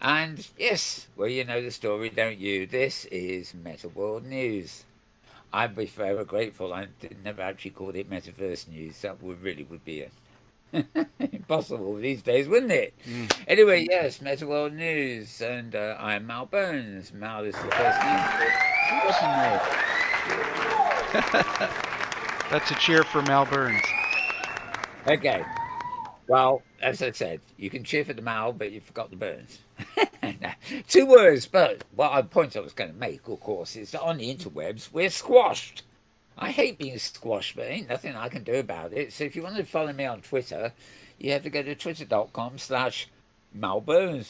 And yes, well, you know the story, don't you? This is Metaworld News. I'd be forever grateful I never actually called it Metaverse News. That would be impossible these days, wouldn't it? Mm. Anyway, yes, Metaworld News, and I'm Mal Burns. Mal is the first name. Second name. That's a cheer for Mal Burns. Okay. Well, as I said, you can cheer for the Mal, but you forgot the Burns. No, 2 words, but what the point I was going to make, of course, is that on the interwebs, we're squashed. I hate being squashed, but ain't nothing I can do about it. So if you want to follow me on Twitter, you have to go to twitter.com/Malburns.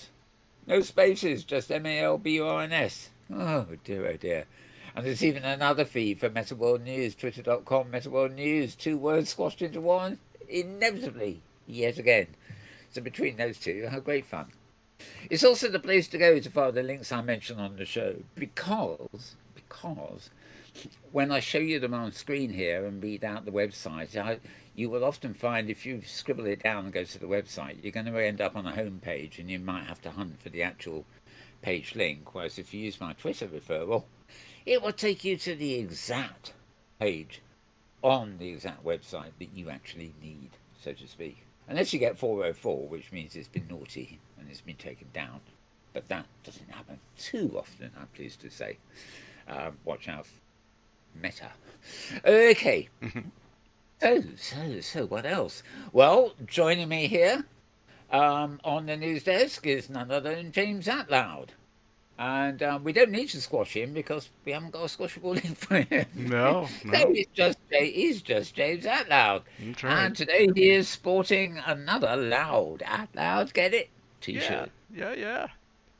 No spaces, just MALBURNS. Oh dear, oh dear. And there's even another feed for Metaworld News, twitter.com, Metaworld News. 2 words squashed into one, inevitably, yet again. So between those two, how great fun. It's also the place to go to follow the links I mentioned on the show because when I show you them on screen here and read out the website, you will often find if you scribble it down and go to the website, you're going to end up on a home page and you might have to hunt for the actual page link. Whereas if you use my Twitter referral, it will take you to the exact page on the exact website that you actually need, so to speak. Unless you get 404, which means it's been naughty and it's been taken down. But that doesn't happen too often, I'm pleased to say. Watch out, Meta. Okay. So, what else? Well, joining me here on the news desk is none other than James Atlloud. And we don't need to squash him because we haven't got a squashable link for him. No, So no. he's just James Atlloud. That's right. And today he is sporting another loud Atlloud, get it? Yeah, T-shirt. yeah.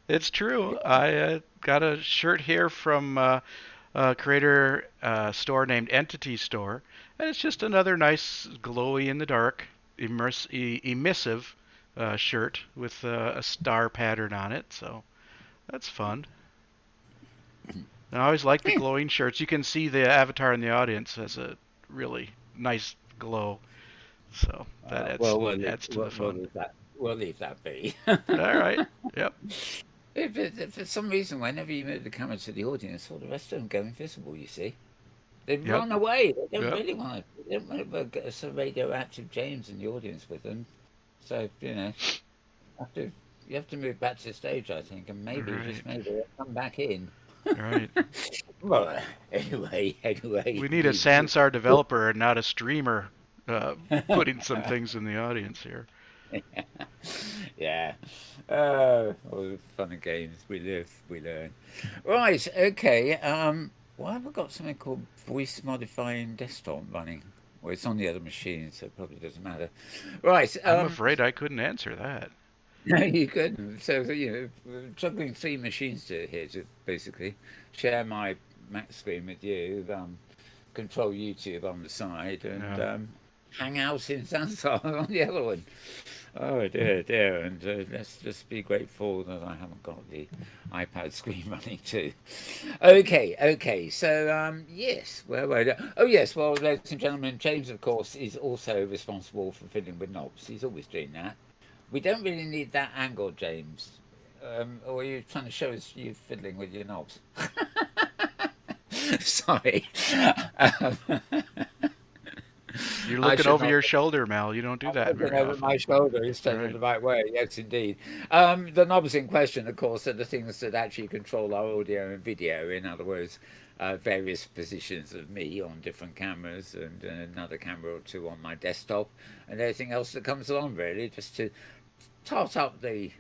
It's true. I got a shirt here from a creator store named Entity Store, and it's just another nice glowy in the dark, emissive shirt with a star pattern on it. So that's fun. And I always like the Yeah. glowing shirts. You can see the avatar in the audience has a really nice glow, so that adds Well, adds to the fun. we'll leave that be. All right. Yep. If for some reason, whenever you move the camera to the audience, all the rest of them go invisible. You see, they Yep. run away. They don't Yep. really want to. They don't want to get a radioactive James in the audience with them. So have to, you have to move back to the stage, I think, and maybe Right. just maybe they'll come back in. Right. Well, anyway, We need a Sansar developer and not a streamer putting some things in the audience here. yeah. All the fun and games we live, we learn. Right, okay. Why have I got something called voice modifying desktop running? Well, it's on the other machine, so it probably doesn't matter. Right. I'm afraid I couldn't answer that. No, you couldn't. So, juggling three machines here to basically share my Mac screen with you, control YouTube on the side, and Yeah. hang out in Zanzibar on the other one. Oh dear, dear. And let's just be grateful that I haven't got the iPad screen running too. Okay. So, yes, where were I? Oh, yes. Well, ladies and gentlemen, James, of course, is also responsible for fiddling with knobs. He's always doing that. We don't really need that angle, James. Or are you trying to show us you fiddling with your knobs? Sorry. Um, You're I looking should over not. your shoulder, Mal. You don't do I'm that looking very over often. my shoulder instead of Right. the right way. Yes, indeed. The knobs in question, of course, are the things that actually control our audio and video. In other words, various positions of me on different cameras and another camera or two on my desktop and everything else that comes along, really, just to tot up the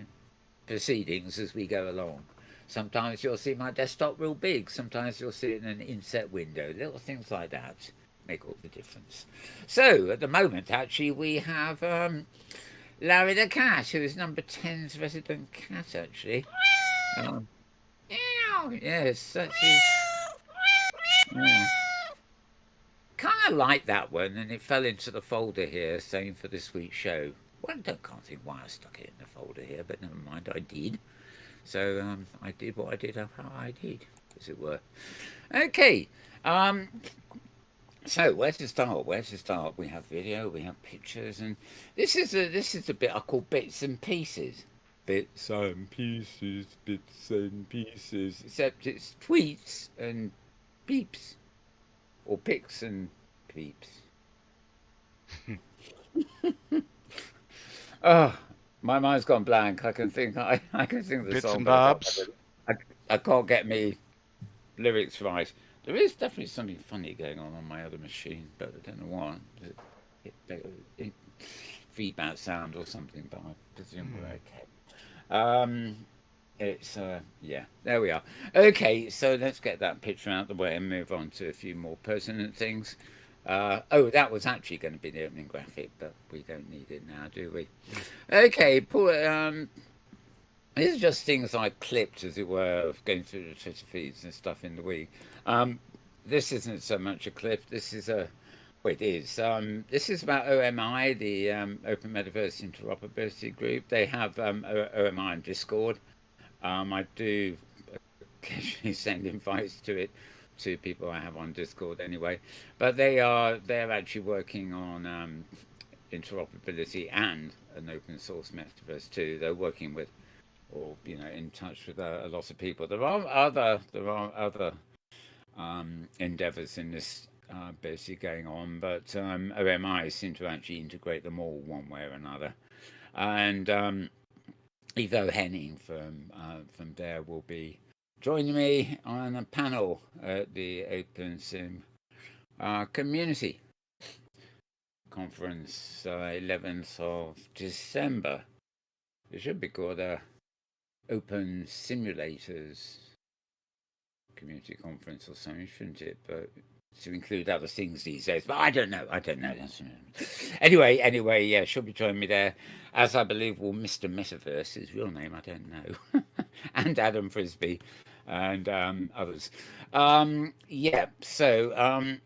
proceedings as we go along. Sometimes you'll see my desktop real big. Sometimes you'll see it in an inset window. Little things like that make all the difference. So at the moment, actually, we have Larry the cat, who is number 10's resident cat. Actually, um, yes, that's his. Yeah. Kind of like that one, and it fell into the folder here, saying for this week's show. Well, I can't think why I stuck it in the folder here, but never mind, I did. So I did what I did, how I did, as it were. Okay. Um, so where to start? Where to start? We have video, we have pictures, and this is the bit I call bits and pieces. bits and pieces. Except it's tweets and peeps, or pics and peeps. Oh, my mind's gone blank. I can sing the Bits song, and but bobs. I, I can't get me lyrics right. There is definitely something funny going on my other machine, but I don't know what. It feedback sound or something, but I presume we're Hmm. okay. Um, it's yeah, there we are. Okay, so let's get that picture out of the way and move on to a few more pertinent things. Oh, that was actually going to be the opening graphic, but we don't need it now, do we? Okay, Paul. These are just things I clipped, as it were, of going through the Twitter feeds and stuff in the week. Um, this isn't so much a clip. This is a well, it is. This is about OMI, the Open Metaverse Interoperability Group. They have OMI on Discord. I do occasionally send invites to it to people I have on Discord anyway. But they're actually working on interoperability and an open source metaverse too. They're working with or in touch with a lot of people. There are other endeavors in this basically going on, but OMI seem to actually integrate them all one way or another. And Ivo Henning from there will be joining me on a panel at the OpenSim Community Conference, 11th of December. It should be called Open Simulators Community Conference or something, shouldn't it? But to include other things these days. But I don't know. I don't know. Anyway, yeah, she'll be joining me there, as I believe will Mr. Metaverse, his real name, I don't know, and Adam Frisbee, and others. Yeah. So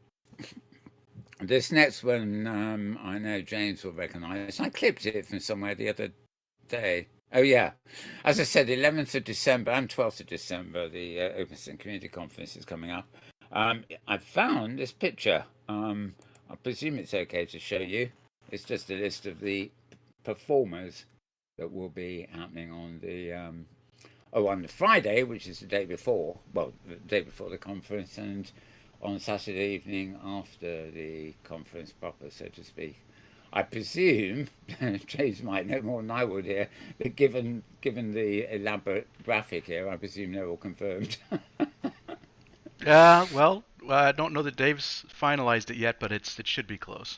this next one, I know James will recognise. I clipped it from somewhere the other day. Oh yeah, as I said, 11th of December and 12th of December, the Open Community Conference is coming up. I found this picture. I presume it's okay to show you. It's just a list of the performers that will be happening on the Friday, which is the day before. Well, the day before the conference, and on Saturday evening after the conference proper, so to speak. I presume James might know more than I would here. But given the elaborate graphic here, I presume they're all confirmed. Well, I don't know that Dave's finalized it yet, but it should be close.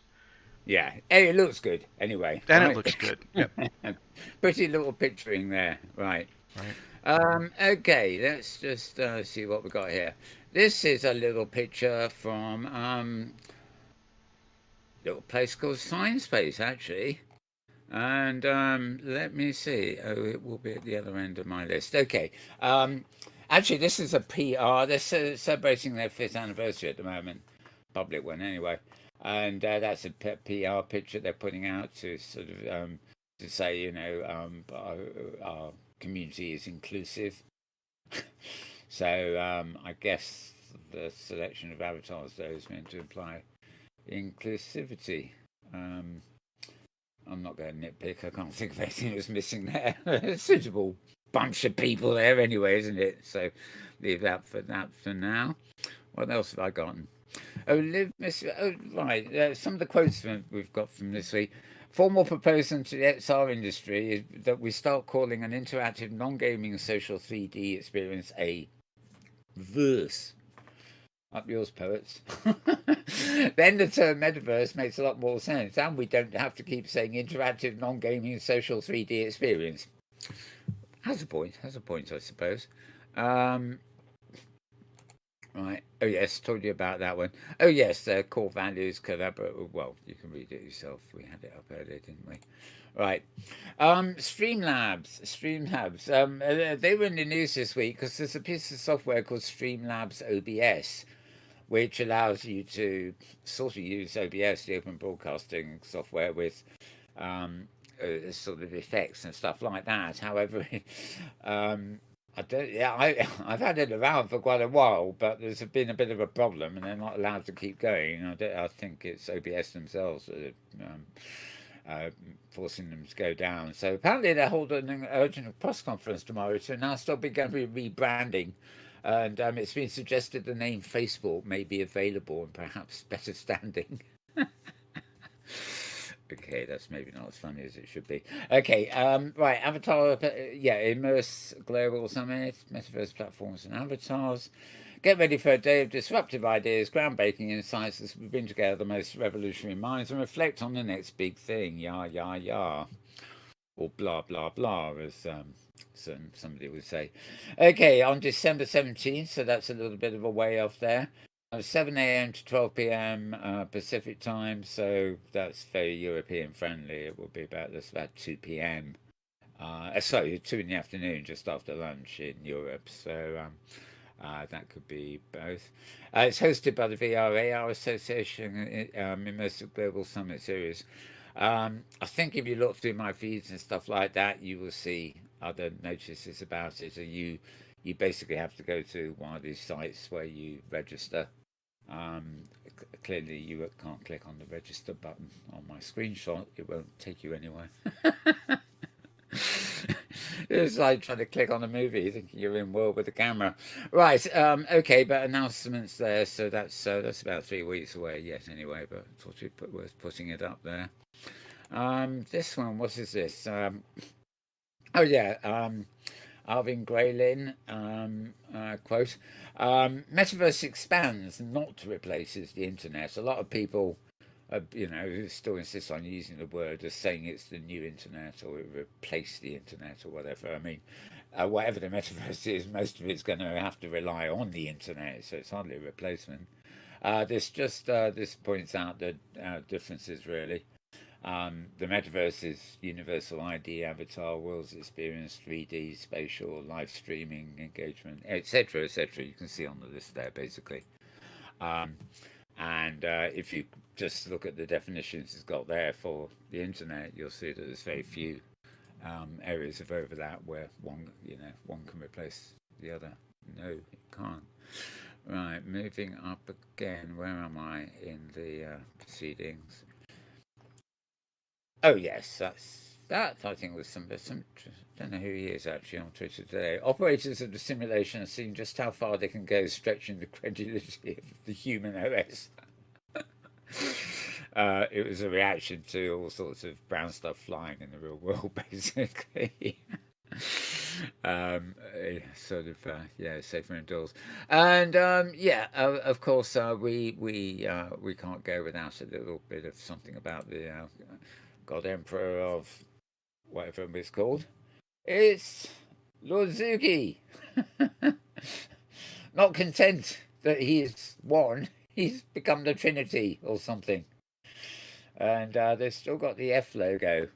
Yeah, hey, it looks good anyway, And it right? looks good. Yep. Pretty little picturing there, right? Right. Okay, let's just see what we got here. This is a little picture from a little place called Science Space, actually. And let me see. Oh, it will be at the other end of my list. Okay. Actually, this is a PR. They're celebrating their fifth anniversary at the moment. Public one, anyway. And that's a PR picture they're putting out to sort of to say, our community is inclusive. So I guess the selection of avatars there is meant to imply inclusivity. Um, I'm not going to nitpick. I can't think of anything that's missing there. A suitable bunch of people there anyway, isn't it? So leave that for now. What else have I gotten? Oh, right. Some of the quotes we've got from this week. Formal proposal to the XR industry is that we start calling an interactive, non-gaming social 3D experience a verse. Up yours, poets. Then the term metaverse makes a lot more sense, and we don't have to keep saying interactive, non-gaming, social 3D experience. Has a point, I suppose. Um, right. Oh yes, told you about that one. Oh yes, core values collaborate. Well, you can read it yourself. We had it up earlier, didn't we? Right. Streamlabs. They were in the news this week because there's a piece of software called Streamlabs OBS, which allows you to sort of use OBS, the open broadcasting software, with sort of effects and stuff like that. However, um, I don't. Yeah, I've had it around for quite a while, but there's been a bit of a problem, and they're not allowed to keep going. I think it's OBS themselves that uh, forcing them to go down. So apparently they're holding an urgent press conference tomorrow to announce they'll be going to be rebranding. And it's been suggested the name Facebook may be available and perhaps better standing. Okay, that's maybe not as funny as it should be. Okay, right, Avatar, yeah, Immerse Global Summit, Metaverse Platforms and Avatars. Get ready for a day of disruptive ideas, groundbreaking insights as we bring together the most revolutionary minds and reflect on the next big thing. Yah, yah, yah. Or blah, blah, blah, as somebody would say. Okay, on December 17th, so that's a little bit of a way off there. 7 a.m. to 12 p.m. Pacific time, so that's very European friendly. It will be about that's about 2 p.m. Sorry, 2 in the afternoon, just after lunch in Europe. So that could be both. It's hosted by the VRAR Association, Immersive Global Summit Series. I think if you look through my feeds and stuff like that, you will see other notices about it. And you basically have to go to one of these sites where you register. Clearly, you can't click on the register button on my screenshot. It won't take you anywhere. It's like trying to click on a movie, thinking you're in world with the camera. Right. Okay. But announcements there. So that's about 3 weeks away yet. Anyway, but I thought it worth putting it up there. This one. What is this? Oh yeah. Alvin Graylin quote: "Metaverse expands, not replaces the internet." A lot of people who still insist on using the word as saying it's the new internet or it replaced the internet or whatever. I mean, whatever the metaverse is, most of it's going to have to rely on the internet, so it's hardly a replacement. This points out the differences really. The metaverse is universal ID, avatar, worlds experience, 3D, spatial, live streaming, engagement, etc., etc. You can see on the list there, basically. Um, and if you just look at the definitions it's got there for the internet, you'll see that there's very few areas of overlap where one can replace the other. No, it can't. Right, moving up again. Where am I in the proceedings? Oh yes, that. I think was some. I don't know who he is actually on Twitter today. Operators of the simulation have seen just how far they can go, stretching the credulity of the human OS. It was a reaction to all sorts of brown stuff flying in the real world, basically. Sort of safer indoors, and of course we can't go without a little bit of something about the God Emperor of whatever it's called. It's Lord Zuki. Not content that he's won, he's become the Trinity or something. And they've still got the F logo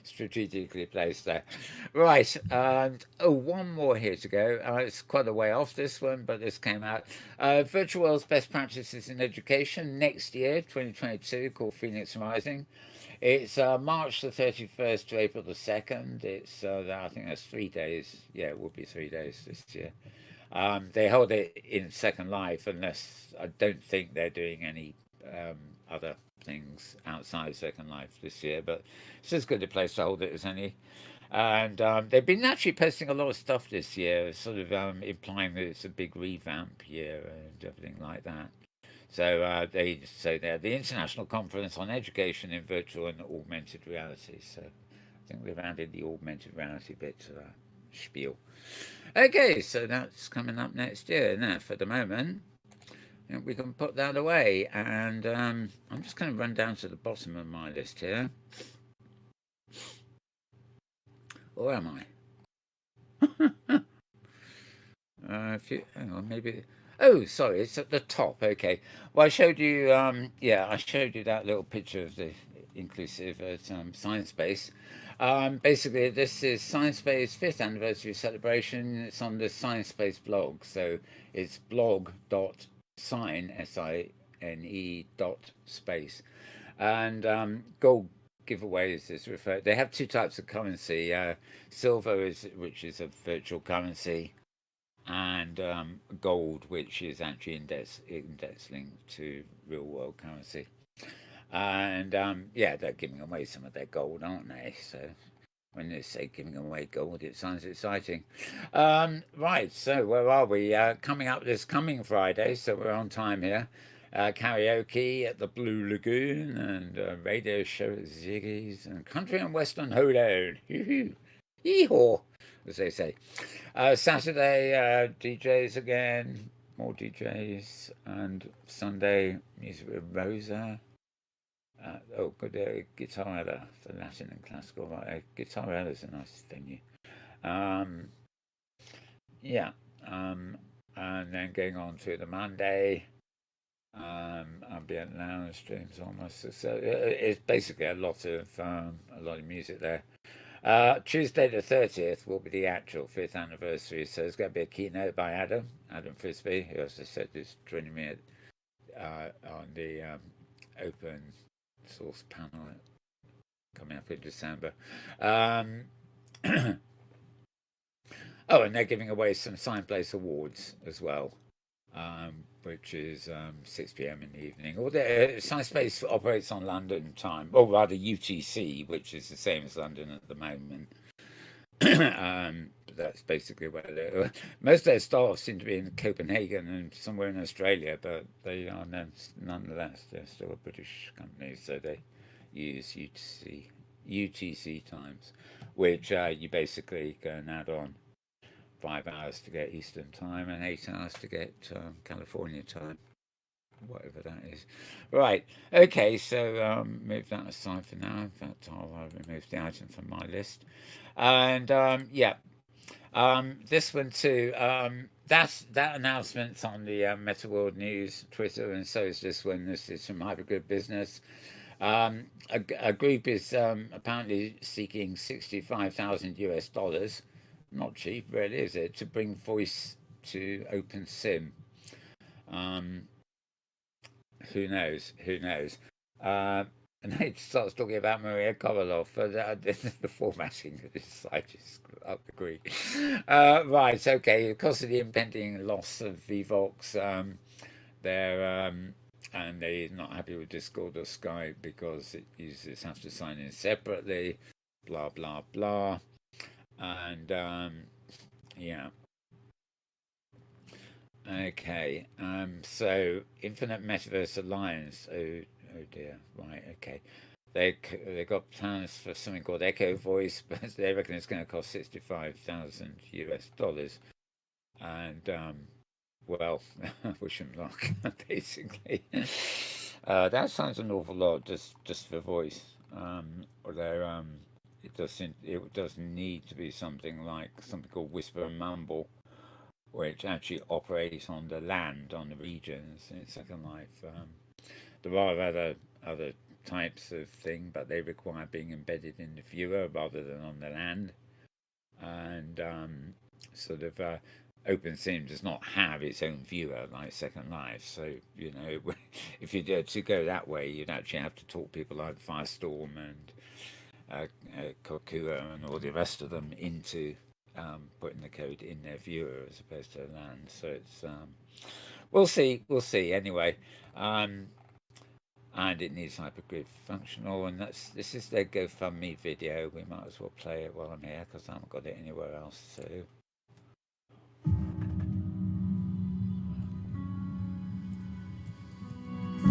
strategically placed there. Right, and one more here to go. It's quite a way off this one, but this came out. Virtual World's Best Practices in Education next year, 2022, called Phoenix Rising. It's March the 31st to April the 2nd. It's I think that's 3 days. Yeah, it will be 3 days this year. They hold it in Second Life, unless I don't think they're doing any other things outside Second Life this year. But it's as good a place to hold it as any. And they've been actually posting a lot of stuff this year, sort of implying that it's a big revamp year and everything like that. So they say there the International Conference on Education in Virtual and Augmented Reality. So I think they've added the augmented reality bit to that spiel. Okay, so that's coming up next year. Now, for the moment, we can put that away. And I'm just going to run down to the bottom of my list here. Or am I? Hang on, maybe. Oh, sorry, it's at the top. Okay. Well, I showed you. I showed you that little picture of the inclusive at Science Base. Basically, this is Science Base fifth anniversary celebration. It's on the Science Base blog, so it's blog.sine SINE.space, and gold giveaways is referred. They have two types of currency. Silver which is a virtual currency, and gold, which is actually index linked to real world currency. And yeah, they're giving away some of their gold, aren't they? So when they say giving away gold, it sounds exciting. Right, so where are we? Coming up this coming Friday, so we're on time here. Karaoke at the Blue Lagoon and radio show at Ziggy's and country and western hoedown. Yee-haw, as they say. Saturday, DJs again, more DJs, and Sunday, music with Rosa. Oh, good, Guitar Ella for Latin and classical. Right, Guitar Ella is a nice venue. Um, yeah, and then going on to the Monday, ambient lounge streams almost. So it's basically a lot of music there. Tuesday the 30th will be the actual fifth anniversary, so there's going to be a keynote by Adam Frisby, who, as I said, is joining me on the open source panel coming up in December. Oh, and they're giving away some Signplace Awards as well, which is 6 p.m. in the evening. Or Signplace operates on London time, or rather UTC, which is the same as London at the moment. That's basically where most of their staff seem to be in Copenhagen and somewhere in Australia, but they are nonetheless they're still a British company, so they use UTC times, which you basically can add on 5 hours to get Eastern time and 8 hours to get California time, whatever that is. Right. Okay. So move that aside for now. In fact, I'll remove the item from my list. And yeah, this one too. That announcement's on the Metaworld News Twitter, and so is this one. This is from Hypergrid Business. A group is apparently seeking $65,000. Not cheap, really, is it? To bring voice to OpenSim. Um, who knows? Who knows? And it starts talking about Maria Kovalov. The formatting of this site is up the creek. Right, okay. Because of the impending loss of Vivox, they're and they're not happy with Discord or Skype because users have to sign in separately. Blah blah blah. And yeah. Okay. So Infinite Metaverse Alliance. Oh dear. Right. Okay. They got plans for something called Echo Voice, but they reckon it's going to cost $65,000. And well, wish them luck. Basically, that sounds an awful lot just for voice. Although it does need to be something like something called Whisper and Mumble, which actually operates on the land, on the regions in Second Life. There are other types of thing, but they require being embedded in the viewer rather than on the land. And sort of OpenSim does not have its own viewer like Second Life. So if you did to go that way, you'd actually have to talk people like Firestorm and Kokua and all the rest of them into putting the code in their viewer as opposed to land. So it's we'll see anyway. And it needs hypergrid functional, and this is their GoFundMe video. We might as well play it while I'm here because I haven't got it anywhere else. So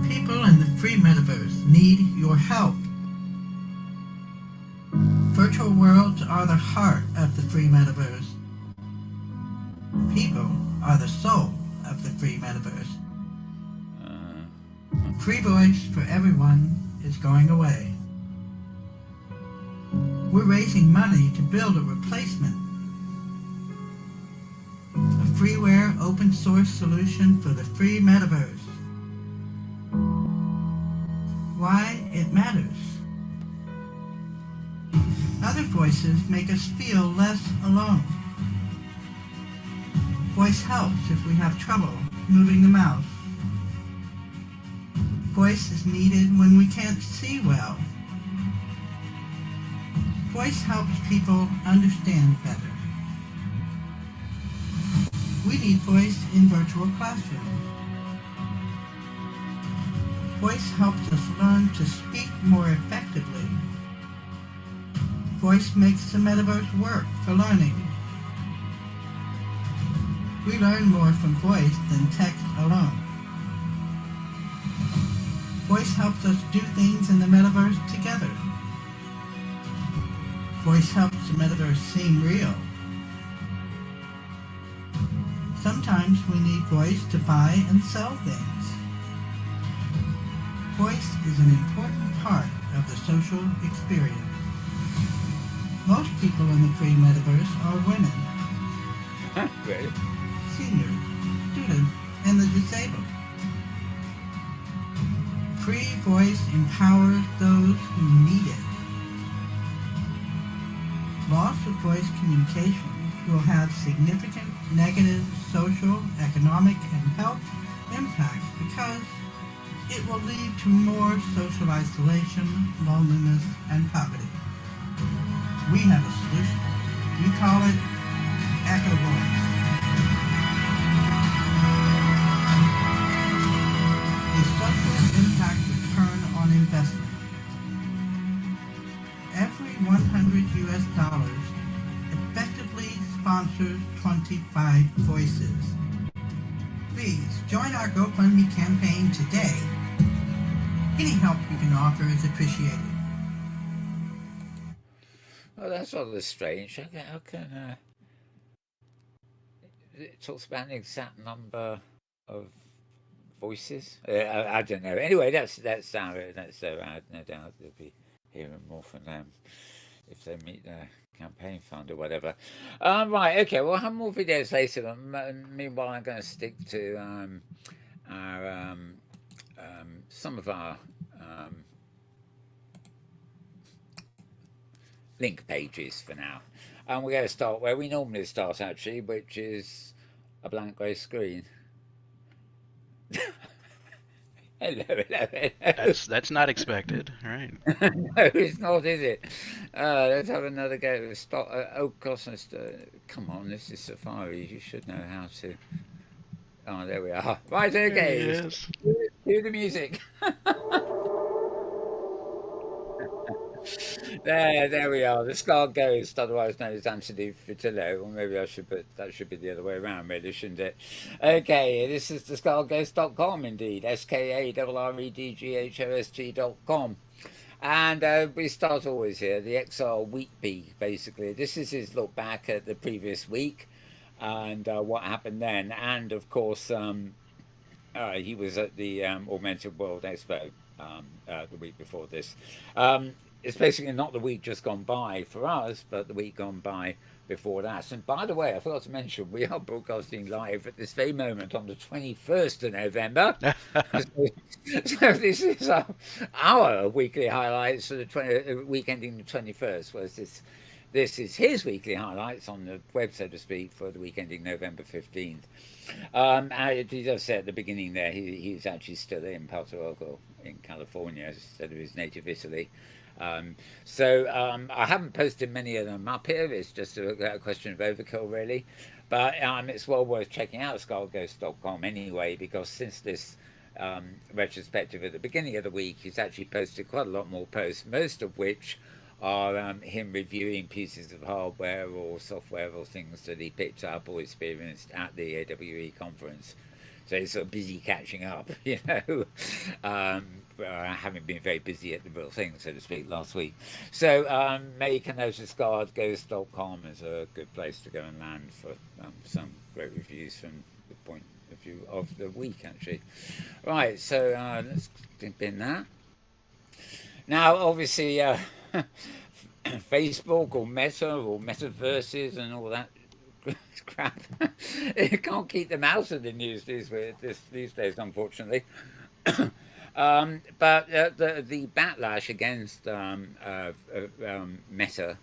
people in the free metaverse need your help. Virtual worlds are the heart of the free metaverse. People are the soul of the free metaverse. Free voice for everyone is going away. We're raising money to build a replacement. A freeware open source solution for the free metaverse. Why it matters. Other voices make us feel less alone. Voice helps if we have trouble moving the mouse. Voice is needed when we can't see well. Voice helps people understand better. We need voice in virtual classrooms. Voice helps us learn to speak more effectively. Voice makes the metaverse work for learning. We learn more from voice than text alone. Voice helps us do things in the metaverse together. Voice helps the metaverse seem real. Sometimes we need voice to buy and sell things. Voice is an important part of the social experience. Most people in the free metaverse are women, Right. seniors, students, and the disabled. Free voice empowers those who need it. Loss of voice communication will have significant negative social, economic, and health impacts because it will lead to more social isolation, loneliness, and poverty. We have a solution. We call it Echo Voice. A social impact return on investment. Every $100 effectively sponsors 25 voices. Please join our GoFundMe campaign today. Any help you can offer is appreciated. Well, that's rather strange. How can it talks about an exact number of voices? I don't know. Anyway, that's our no doubt they'll be hearing more from them if they meet their campaign fund or whatever. Right, okay. We'll have more videos later. But meanwhile, I'm going to stick to our some of our link pages for now. And we're going to start where we normally start, actually, which is a blank grey screen. hello. That's not expected, right? No, it's not, is it? Let's have another go. Stop. Oh, gosh, come on, this is Safari. You should know how to. Oh, there we are. Right, There he okay. is. Cue the music. There we are. The Scar Ghost, otherwise known as Anthony Fitillo, or maybe I should put that should be the other way around, really, shouldn't it? Okay, this is the scarghost.com, indeed. SKARREDGHOST.com. And we start always here, the XR Week Peak, basically. This is his look back at the previous week and what happened then. And of course, he was at the Augmented World Expo the week before this. It's basically not the week just gone by for us, but the week gone by before that. And by the way, I forgot to mention, we are broadcasting live at this very moment on the 21st of November. So this is our weekly highlights for the week ending the 21st, whereas this is his weekly highlights on the web, so to speak, for the week ending November 15th. He does say at the beginning there he's actually still in Puerto Rico in California instead of his native Italy. I haven't posted many of them up here. It's just a question of overkill, really. But it's well worth checking out scarghost.com anyway, because since this retrospective at the beginning of the week, he's actually posted quite a lot more posts, most of which are him reviewing pieces of hardware or software or things that he picked up or experienced at the AWE conference. So he's sort of busy catching up, having been very busy at the real thing, so to speak, last week. So make a note of scarghost.com is a good place to go and land for some great reviews from the point of view of the week, actually. Right, so let's bin that. Now, obviously, Facebook or Meta or Metaverses and all that crap, you can't keep them out of the news these days, unfortunately. But the backlash against Meta, Meta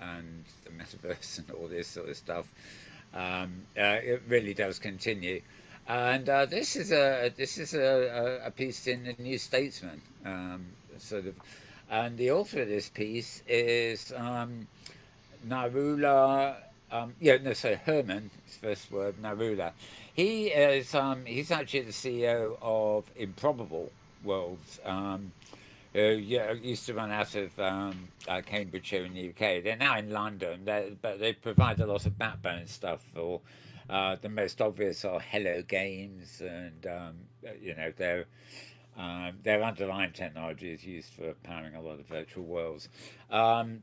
and the Metaverse and all this sort of stuff, it really does continue. And this is a piece in the New Statesman, and the author of this piece is Narula Yeah, no, so Herman, his first word, Narula. He's actually the CEO of Improbable Worlds, who yeah, used to run out of Cambridge here in the UK. They're now in London, but they provide a lot of backbone stuff for the most obvious are Hello Games, and their underlying technology is used for powering a lot of virtual worlds. Um,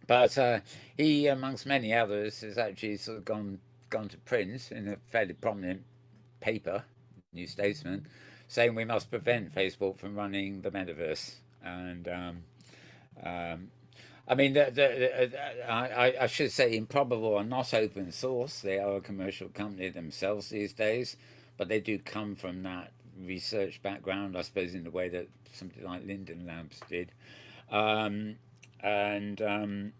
but he, amongst many others, has actually sort of gone to print in a fairly prominent paper, New Statesman, saying we must prevent Facebook from running the metaverse. And um, I mean, I should say, Improbable are not open source. They are a commercial company themselves these days, but they do come from that research background, I suppose, in the way that somebody like Linden Labs did. Um, and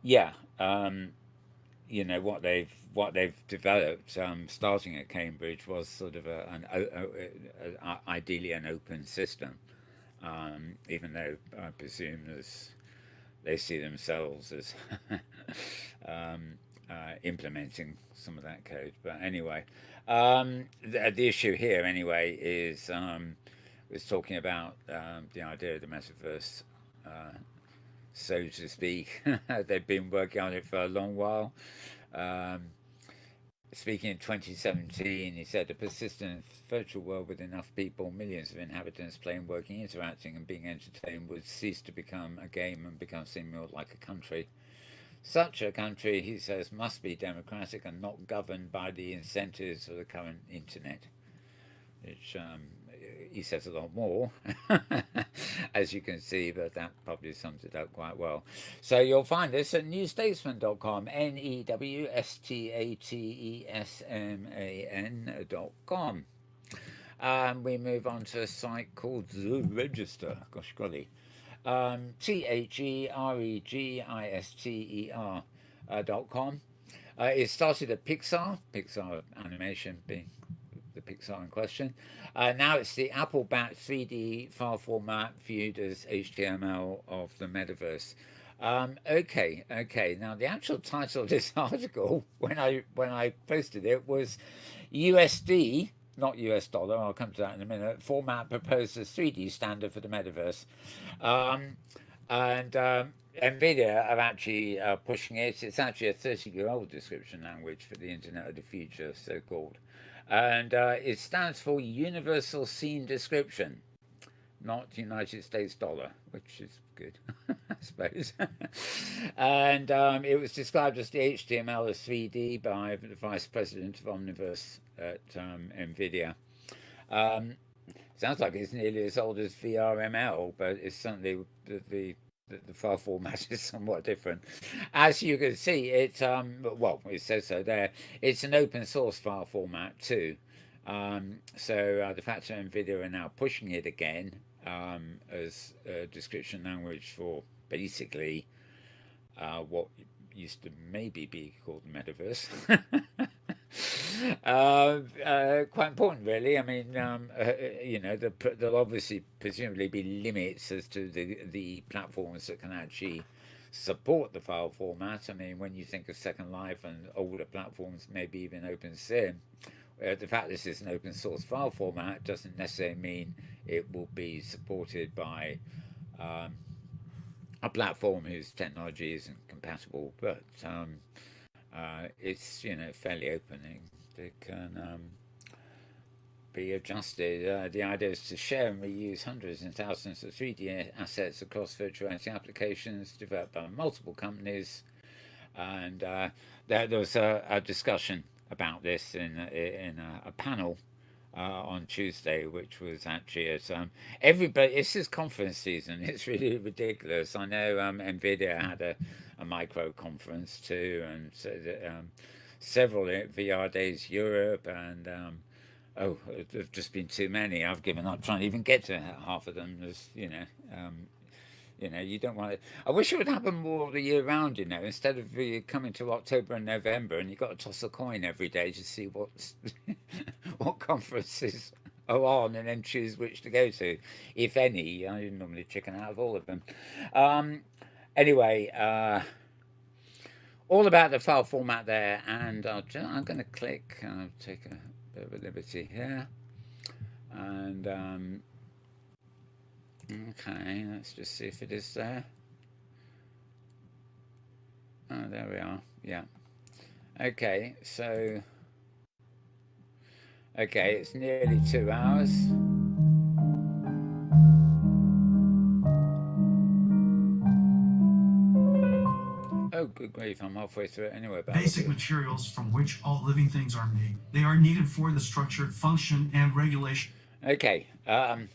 yeah, um, what they've developed, starting at Cambridge, was sort of ideally an open system. Even though I presume they see themselves as um, implementing some of that code. But anyway, the issue here anyway is was talking about the idea of the metaverse, uh, so to speak. They've been working on it for a long while. Um, Speaking in 2017, he said a persistent virtual world with enough people, millions of inhabitants playing, working, interacting, and being entertained would cease to become a game and become something more like a country. Such a country, he says, must be democratic and not governed by the incentives of the current internet, which he says a lot more, as you can see, but that probably sums it up quite well. So you'll find this at newstatesman.com, newstatesman.com. We move on to a site called The Register. Gosh golly. TheRegister.com. It started at Pixar Animation being the Pixar in question. Now it's the Apple Bat 3D file format viewed as HTML of the metaverse. Okay. Now the actual title of this article, when I posted it, was USD, not US dollar. I'll come to that in a minute. Format proposed as 3D standard for the metaverse, and NVIDIA are actually pushing it. It's actually a 30-year-old description language for the Internet of the Future, so called. And it stands for Universal Scene Description, not United States dollar, which is good, I suppose. And it was described as the HTML of 3D by the Vice President of Omniverse at NVIDIA. Um, Sounds like it's nearly as old as VRML, but it's certainly the file format is somewhat different. As you can see, it says so there. It's an open source file format too. So the fact that NVIDIA are now pushing it again as a description language for basically what used to maybe be called the metaverse. Quite important, really. I mean, there'll obviously presumably be limits as to the platforms that can actually support the file format. I mean, when you think of Second Life and older platforms, maybe even OpenSim, the fact this is an open source file format doesn't necessarily mean it will be supported by um, a platform whose technology isn't compatible, but it's fairly open. It can be adjusted. The idea is to share and reuse hundreds and thousands of 3D assets across virtual reality applications developed by multiple companies. And there was a discussion about this in a panel on Tuesday, which was actually at everybody. It's this conference season. It's really ridiculous. I know Nvidia had a micro conference too, and so several VR Days Europe, and oh, there've just been too many. I've given up trying to even get to half of them. There's you don't want it. I wish it would happen more the year round. Instead of coming to October and November, and you've got to toss a coin every day to see what conferences are on, and then choose which to go to, if any. I normally chicken out of all of them. Um, anyway, all about the file format there, and I'm going to click, take a bit of a liberty here, and okay, let's just see if it is there. Oh, there we are. Yeah. Okay, so okay, it's nearly 2 hours. Oh, good grief, I'm halfway through it anyway. Basic materials from which all living things are made. They are needed for the structure, function, and regulation. Okay, right,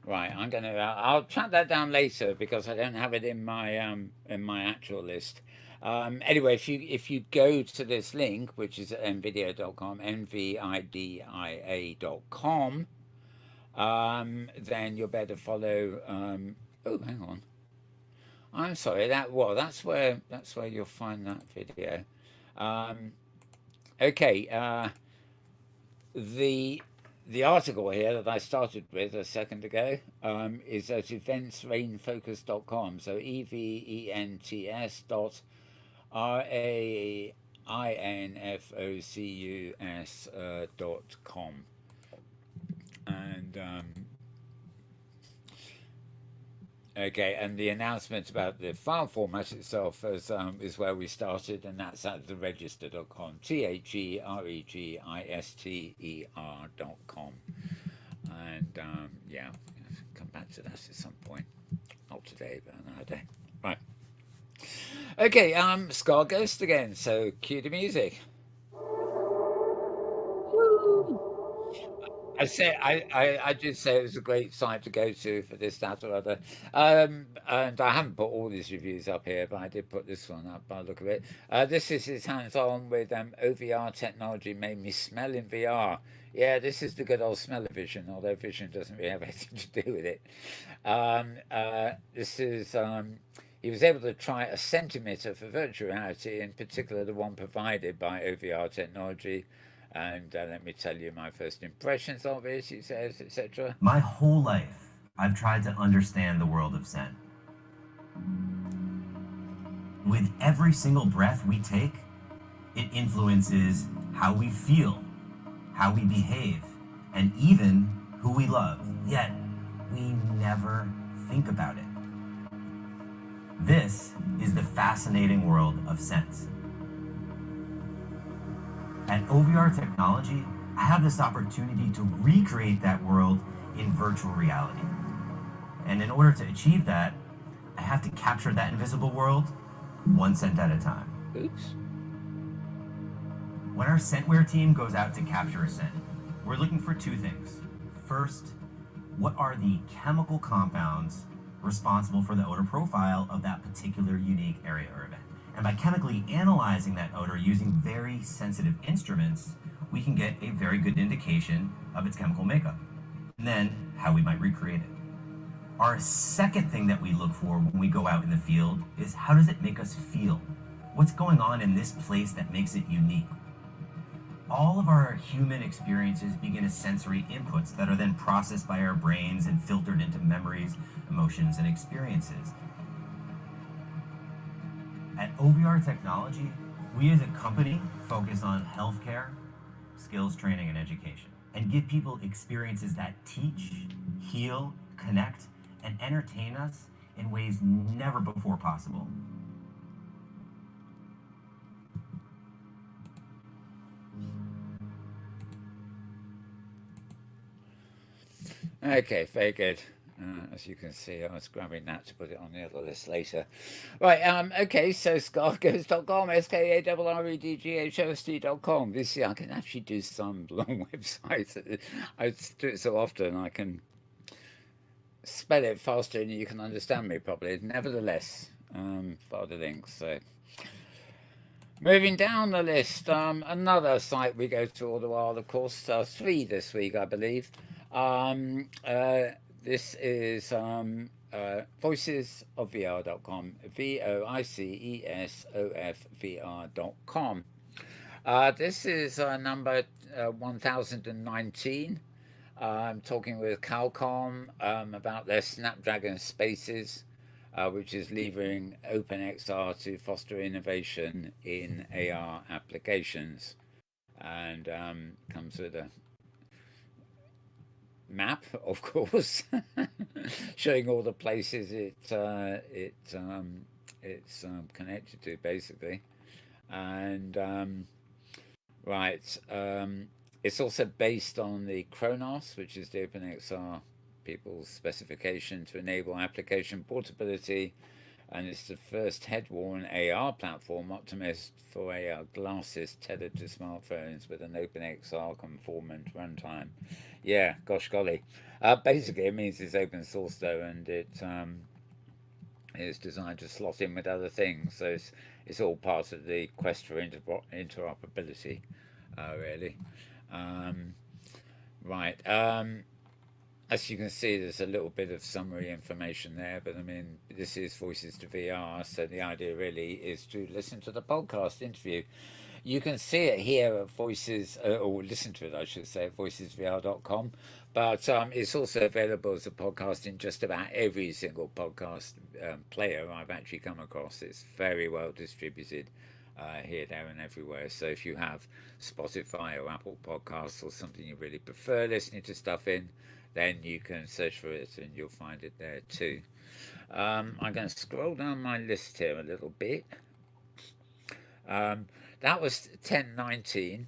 I'll track that down later because I don't have it in my actual list. Anyway, if you go to this link, which is at nvidia.com, nvidia.com, then you'll better follow. Oh, hang on. I'm sorry. That's where you'll find that video. Um, okay. The article here that I started with a second ago is at eventsrainfocus.com. So EVENTS.RAINFOCUS.com. And okay, and the announcement about the file format itself is where we started, and that's at theregister.com, THEREGISTER.com. And yeah, come back to that at some point. Not today, but another day. Right. Okay, Scar Ghost again, so cue the music. I did say it was a great site to go to for this, that, or other. And I haven't put all these reviews up here, but I did put this one up by the look of it. This is his hands-on with OVR technology made me smell in VR. Yeah, this is the good old smell-o-vision, although vision doesn't really have anything to do with it. This is he was able to try a centimeter for virtual reality, in particular the one provided by OVR technology. And let me tell you my first impressions of it, he says, etc. My whole life, I've tried to understand the world of scent. With every single breath we take, it influences how we feel, how we behave, and even who we love. Yet, we never think about it. This is the fascinating world of scents. At OVR Technology, I have this opportunity to recreate that world in virtual reality. And in order to achieve that, I have to capture that invisible world one scent at a time. Oops. When our scentware team goes out to capture a scent, we're looking for two things. First, what are the chemical compounds responsible for the odor profile of that particular unique area or event? And by chemically analyzing that odor using very sensitive instruments, we can get a very good indication of its chemical makeup, and then how we might recreate it. Our second thing that we look for when we go out in the field is how does it make us feel? What's going on in this place that makes it unique? All of our human experiences begin as sensory inputs that are then processed by our brains and filtered into memories, emotions, and experiences. At OVR Technology, we as a company focus on healthcare, skills training, and education, and give people experiences that teach, heal, connect, and entertain us in ways never before possible. Okay, very good. As you can see, I was grabbing that to put it on the other list later. Right, okay, so scarghost.com, SKARREDGHOST.com. This year I can actually do some long websites. I do it so often I can spell it faster and you can understand me properly. Nevertheless, follow the links. So moving down the list, another site we go to all the while, of course, 3 this week, I believe. This is voicesofvr.com, voicesofvr.com. This is number 1019. I'm talking with Calcom about their Snapdragon Spaces. which is leveraging OpenXR to foster innovation in AR applications. And comes with a map, of course, showing all the places it's connected to, basically. And right, it's also based on the Kronos, which is the OpenXR people's specification to enable application portability, and it's the first head-worn AR platform optimized for AR glasses tethered to smartphones with an OpenXR conformant runtime. Yeah, gosh golly. Basically, it means it's open source though, and it is designed to slot in with other things. So it's all part of the quest for interoperability, really. Um, right. As you can see, there's a little bit of summary information there, but I mean, this is Voices to VR, so the idea really is to listen to the podcast interview. You can see it here at Voices, or listen to it, I should say, at voicesvr.com, but it's also available as a podcast in just about every single podcast player I've actually come across. It's very well distributed. Here, there, and everywhere. So if you have Spotify or Apple Podcasts or something you really prefer listening to stuff in, then you can search for it and you'll find it there too. I'm going to scroll down my list here a little bit. That was 1019.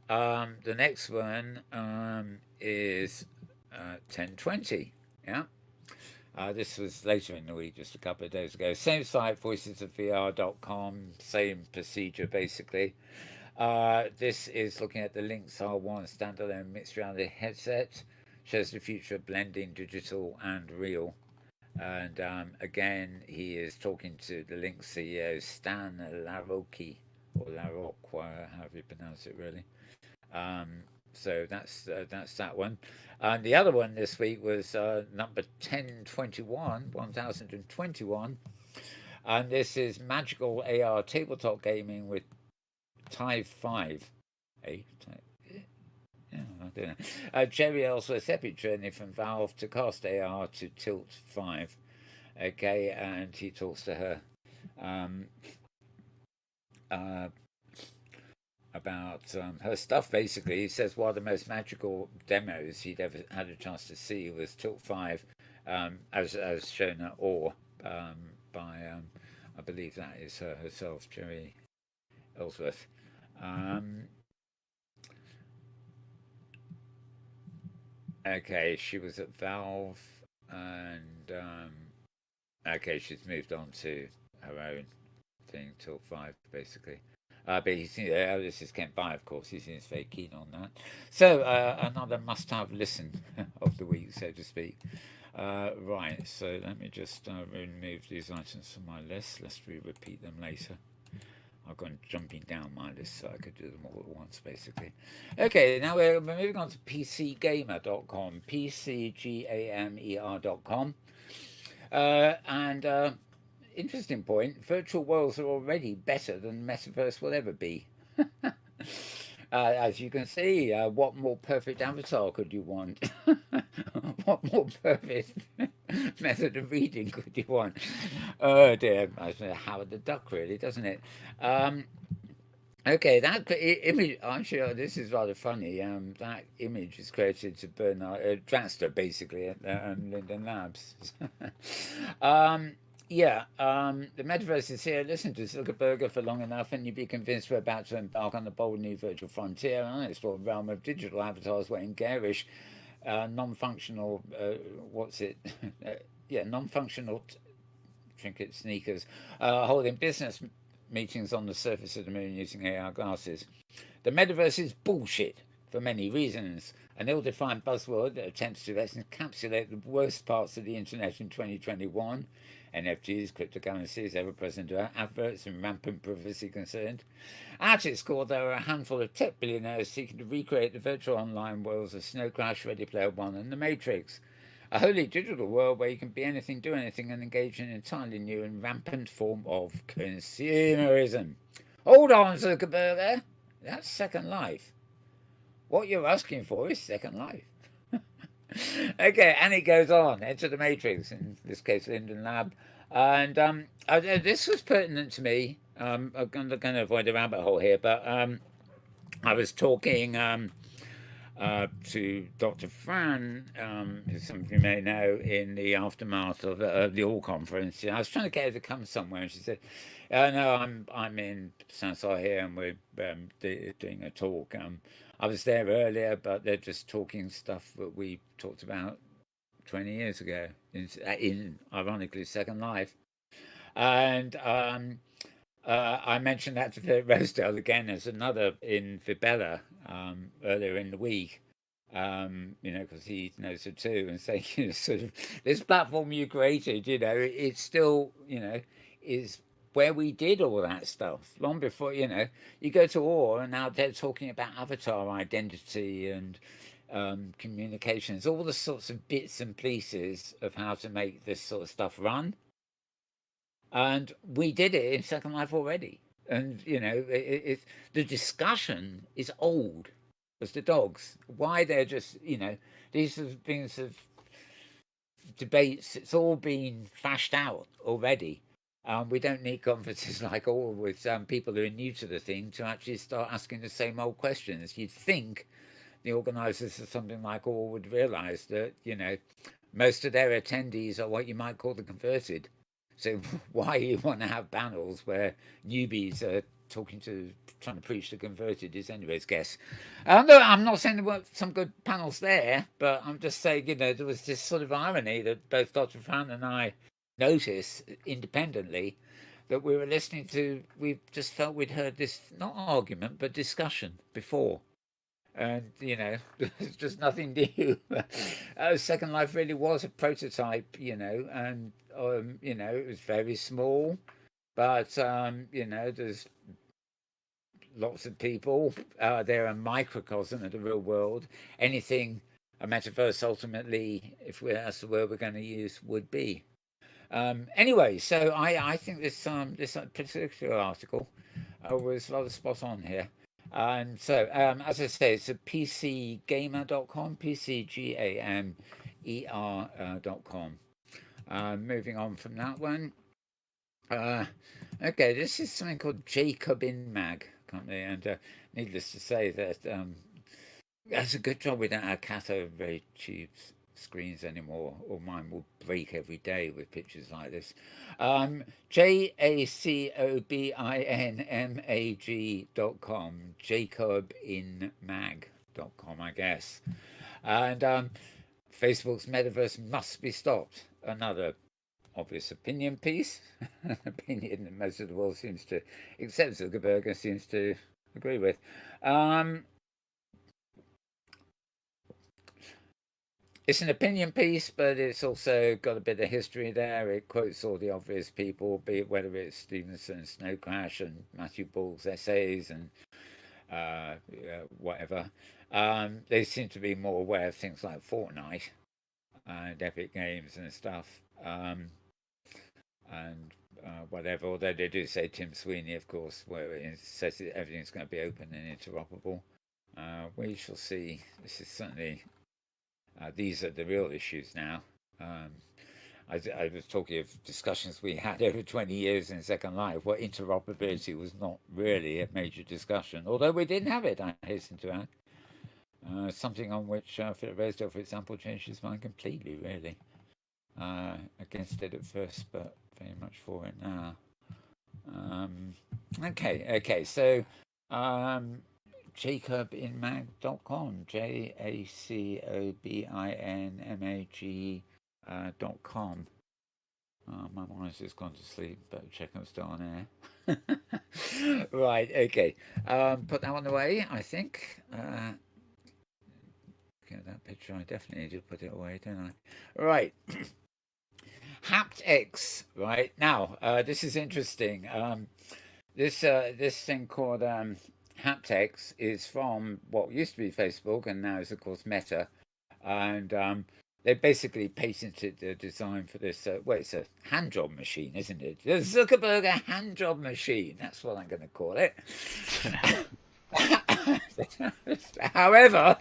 The next one is 1020. Yeah. This was later in the week, just a couple of days ago. Same site, voicesofvr.com, same procedure basically. This is looking at the Lynx R1 standalone mixed reality headset. Shows the future of blending digital and real. And again, he is talking to the Lynx CEO, Stan Larocque, or Larocque, however you pronounce it really. So that's that one. And the other one this week was number 1021, and this is Magical AR tabletop gaming with Type 5. Yeah, I don't know. Jerry Ellsworth's epic journey from Valve to Cast AR to Tilt 5. Okay, and he talks to her about her stuff, basically. He says one of the most magical demos he'd ever had a chance to see was Tilt 5, as shown at Or by, I believe that is her herself, Jerry Ellsworth. Okay, she was at Valve, and okay, she's moved on to her own thing, Tilt 5, basically. But he seems, this is Kent By, of course. He seems very keen on that. So another must-have listen of the week, so to speak. Right, so let me just remove these items from my list, lest we repeat them later. I've gone jumping down my list so I could do them all at once, basically. Okay, now we're moving on to PCgamer.com, PCGAMER.com. And interesting point, virtual worlds are already better than Metaverse will ever be. As you can see, what more perfect avatar could you want? What more perfect method of reading could you want? Oh dear, Howard the Duck, really, doesn't it? Okay, that image, actually, this is rather funny. That image is credited to Bernard Draxler, basically, at Linden Labs. Yeah, the metaverse is here. Listen to Zuckerberg for long enough, and you'd be convinced we're about to embark on the bold new virtual frontier, an unexplored realm of digital avatars waiting garish, non-functional. What's it? Non-functional trinket sneakers, holding business meetings on the surface of the moon using AR glasses. The metaverse is bullshit for many reasons. An ill-defined buzzword that attempts to encapsulate the worst parts of the internet in 2021. NFTs, cryptocurrencies, ever-present adverts, and rampant privacy concerns. At its core, there are a handful of tech billionaires seeking to recreate the virtual online worlds of Snow Crash, Ready Player One, and The Matrix. A wholly digital world where you can be anything, do anything, and engage in an entirely new and rampant form of consumerism. Hold on, Zuckerberg. That's Second Life. What you're asking for is Second Life. Okay, and it goes on. Enter the Matrix, in this case Linden Lab. And this was pertinent to me. I'm going to avoid the rabbit hole here, but I was talking to Dr. Fran, who some of you may know, in the aftermath of the All Conference. I was trying to get her to come somewhere, and she said, "No, I'm in Sansar here, and we're doing a talk. I was there earlier, but they're just talking stuff that we talked about 20 years ago in ironically Second Life." And I mentioned that to Rosedale again as another in Vibella earlier in the week, because he knows her too, and saying, sort of, this platform you created, it's still, is where we did all that stuff long before, you go to Awe and now they're talking about avatar identity and communications, all the sorts of bits and pieces of how to make this sort of stuff run. And we did it in Second Life already. And, the discussion is old as the dogs. Why they're just, these are things of debates. It's all been fashed out already. We don't need conferences like all with people who are new to the thing to actually start asking the same old questions. You'd think the organisers of something like all would realise that, most of their attendees are what you might call the converted. So why you want to have panels where newbies are trying to preach the converted is anybody's guess. No, I'm not saying there weren't some good panels there, but I'm just saying, there was this sort of irony that both Dr. Fran and I noticed independently that we were listening to. We just felt we'd heard this, not argument, but discussion before. And, there's just nothing new. Second Life really was a prototype, and, it was very small. But, there's lots of people. They're a microcosm of the real world. Anything a metaverse ultimately, if that's the word we're going to use, would be. Anyway, so I think this particular article was rather spot on here. And so, as I say, it's a pcgamer.com, pcgamer.com. Moving on from that one. Okay, this is something called Jacob in Mag company, and needless to say that that's a good job we don't have cathode ray tubes screens anymore, or mine will break every day with pictures like this. JACOBINMAG.com, jacobinmag.com, I guess. And Facebook's metaverse must be stopped. Another obvious opinion piece. Opinion that most of the world seems to, except Zuckerberg, seems to agree with. It's an opinion piece, but it's also got a bit of history there. It quotes all the obvious people, be it whether it's Stevenson, Snow Crash, and Matthew Ball's essays and whatever. They seem to be more aware of things like Fortnite and Epic Games and stuff, and whatever. Although they do say Tim Sweeney, of course, where it says that everything's going to be open and interoperable. We shall see. This is certainly. These are the real issues now. I was talking of discussions we had over 20 years in Second Life, where interoperability was not really a major discussion, although we didn't have it, I hasten to add. Something on which Philip Rosedale, for example, changed his mind completely, really. Against it at first, but very much for it now. Okay, so jacobinmag.com, jacobinmag.com. My mind's just gone to sleep, but check I'm still on air. Right, okay. Put that one away, I think. Get that picture. I definitely need to put it away, don't I? Right. haptics. Right now, this is interesting. This thing called haptics is from what used to be Facebook and now is of course Meta, and they basically patented the design for this. It's a hand job machine, isn't it? The Zuckerberg hand job machine. That's what I'm going to call it. However,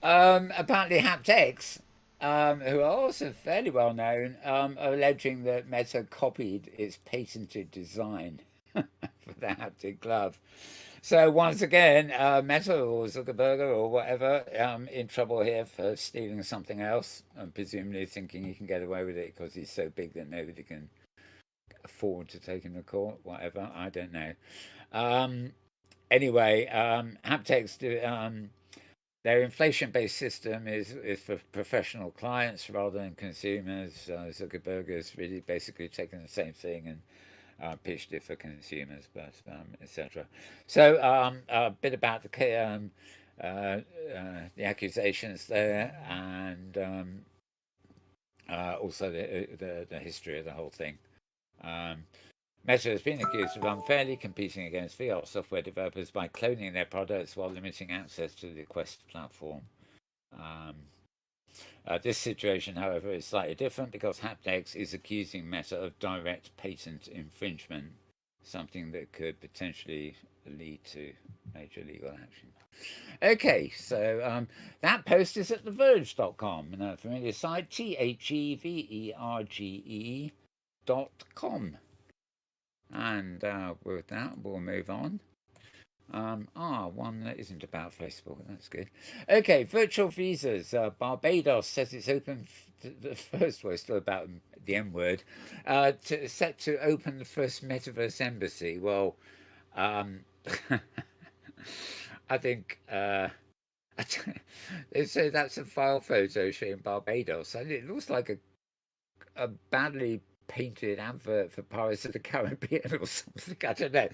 apparently haptics who are also fairly well known, are alleging that Meta copied its patented design for the haptic glove. So once again, Meta or Zuckerberg or whatever, in trouble here for stealing something else, and presumably thinking he can get away with it because he's so big that nobody can afford to take him to court. Whatever, I don't know. Um, anyway, haptics do. Their inflation-based system is for professional clients rather than consumers. Zuckerberg has really basically taken the same thing and pitched it for consumers, but etc. So a bit about the accusations there, and also the history of the whole thing. Um, Meta has been accused of unfairly competing against VR software developers by cloning their products while limiting access to the Quest platform. Um, this situation, however, is slightly different because Haptics is accusing Meta of direct patent infringement, something that could potentially lead to major legal action. Okay, so that post is at theverge.com, and a familiar site, theverge.com. And with that, we'll move on. One that isn't about Facebook. That's good. Okay, virtual visas. Barbados says it's open. The first one is still about the M word. Set to open the first metaverse embassy. Well, um, I think they say that's a file photo showing Barbados, and it looks like a badly painted advert for Pirates of the Caribbean or something. I don't know.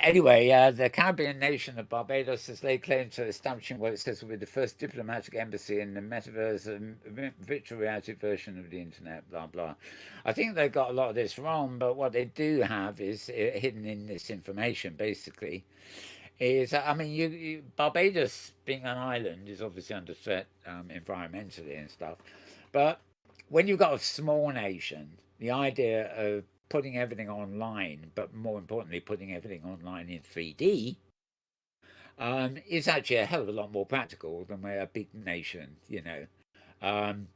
Anyway, the Caribbean nation of Barbados has laid claim to establishing what it says will be the first diplomatic embassy in the metaverse and virtual reality version of the internet, blah, blah. I think they got a lot of this wrong, but what they do have is hidden in this information, basically. Is I mean, Barbados being an island is obviously under threat environmentally and stuff, but when you've got a small nation, the idea of putting everything online, but more importantly, putting everything online in 3D, is actually a hell of a lot more practical than we're a big nation, you know. Um,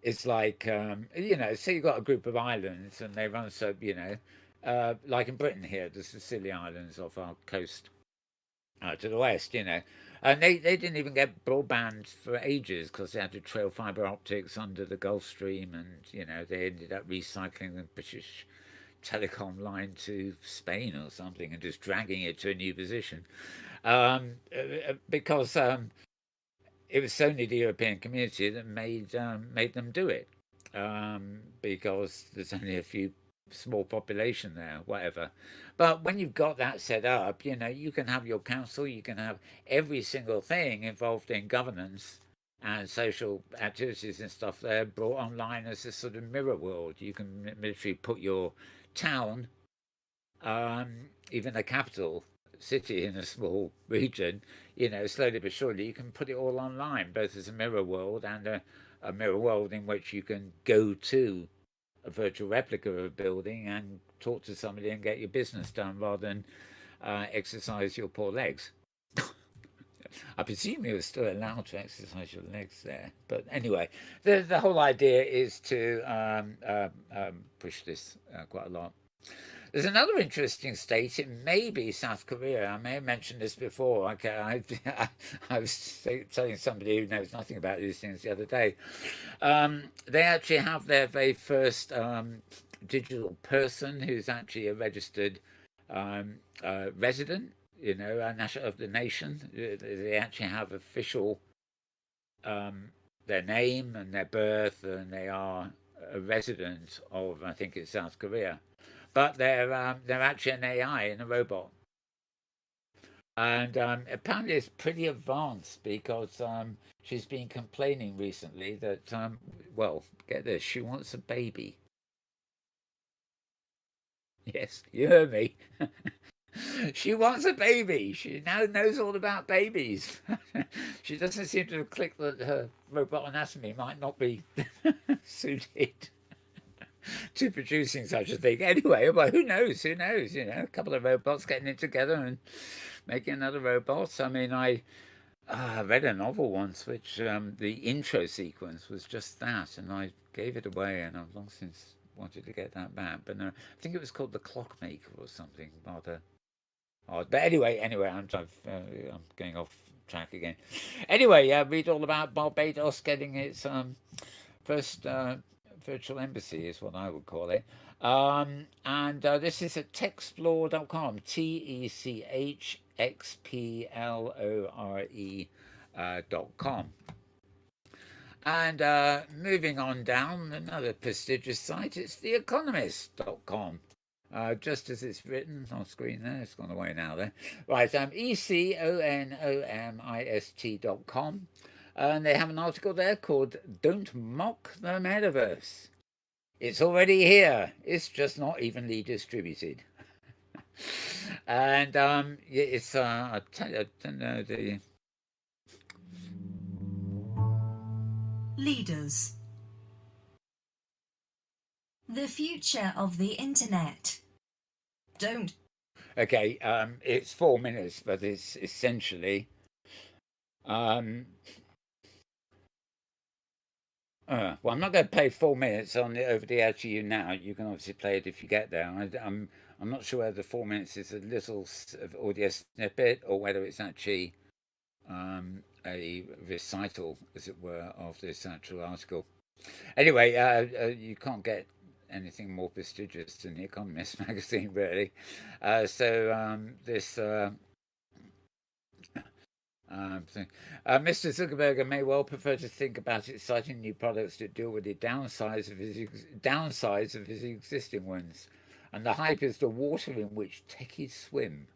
it's like, say you've got a group of islands and they run so, like in Britain here, the Sicily Islands off our coast to the west, And they didn't even get broadband for ages because they had to trail fibre optics under the Gulf Stream, and they ended up recycling the British telecom line to Spain or something and just dragging it to a new position, because it was only the European community that made them do it, because there's only a few small population there, whatever. But when you've got that set up, you can have your council, you can have every single thing involved in governance and social activities and stuff there brought online as a sort of mirror world. You can literally put your town, even a capital city in a small region, slowly but surely you can put it all online, both as a mirror world and a mirror world in which you can go to a virtual replica of a building and talk to somebody and get your business done rather than exercise your poor legs. I presume you're still allowed to exercise your legs there. But anyway, the whole idea is to push this quite a lot. There's another interesting state. It may be South Korea. I may have mentioned this before. I was telling somebody who knows nothing about these things the other day. They actually have their very first digital person who's actually a registered resident, a national of the nation. They actually have official their name and their birth, and they are a resident of, I think it's South Korea. But they're actually an AI and a robot, and apparently it's pretty advanced because she's been complaining recently that well, get this, she wants a baby. Yes, you heard me. She wants a baby. She now knows all about babies. She doesn't seem to have clicked that her robot anatomy might not be suited to producing such a thing. Anyway, well, who knows? Who knows? A couple of robots getting it together and making another robot. I mean, I read a novel once, which the intro sequence was just that, and I gave it away, and I've long since wanted to get that back. But no, I think it was called The Clockmaker or something rather odd. But anyway, I'm going off track again. Anyway, read all about Barbados getting its first virtual embassy is what I would call it. And this is at techsplore.com, techxplore.com. And moving on down, another prestigious site, it's theeconomist.com. Just as it's written on screen there, it's gone away now there. Right, economist.com. And they have an article there called Don't Mock the Metaverse. It's already here. It's just not evenly distributed. And it's, I don't know, the... Leaders. The future of the internet. Don't. Okay, it's 4 minutes, but it's essentially... well, I'm not going to play 4 minutes on the over the air to you now. You can obviously play it if you get there. I'm not sure whether the 4 minutes is a little audio snippet or whether it's actually a recital, as it were, of this actual article. Anyway, you can't get anything more prestigious than The Economist magazine, really. This. Mr. Zuckerberg may well prefer to think about exciting new products that deal with the downsides of his existing ones, and the hype is the water in which techies swim.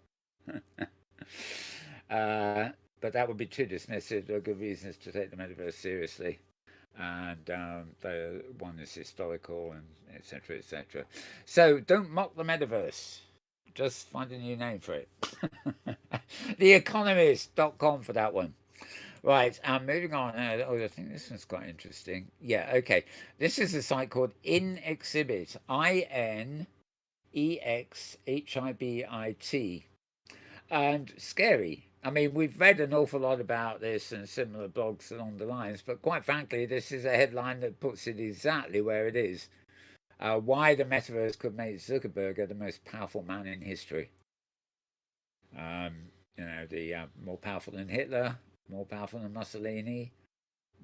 But that would be too dismissive. There are good reasons to take the metaverse seriously, and the one is historical, and etc., etc. So don't mock the metaverse. Just find a new name for it. Theeconomist.com for that one. Right, moving on. I think this one's quite interesting. Yeah, okay. This is a site called InExhibit. InExhibit. And scary. I mean, we've read an awful lot about this and similar blogs along the lines, but quite frankly, this is a headline that puts it exactly where it is. Why the metaverse could make Zuckerberg the most powerful man in history. The more powerful than Hitler, more powerful than Mussolini,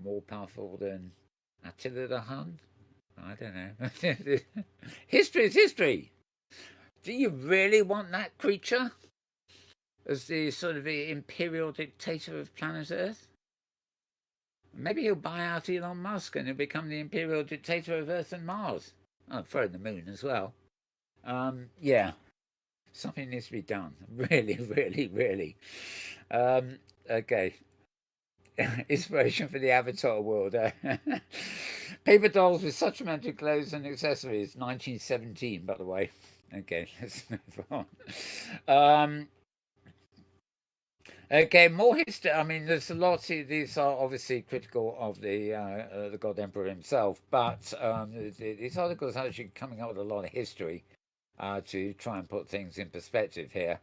more powerful than Attila the Hun. I don't know. History is history. Do you really want that creature as the sort of the imperial dictator of planet Earth? Maybe he'll buy out Elon Musk and he'll become the imperial dictator of Earth and Mars. Oh, throw in the moon as well. Yeah, something needs to be done. Really, really, really. Okay. Inspiration for the Avatar world. Paper dolls with such romantic clothes and accessories. 1917, by the way. Okay, let's move on. Okay, more history. I mean, there's a lot. These are obviously critical of the God Emperor himself, but these articles are actually coming up with a lot of history to try and put things in perspective here.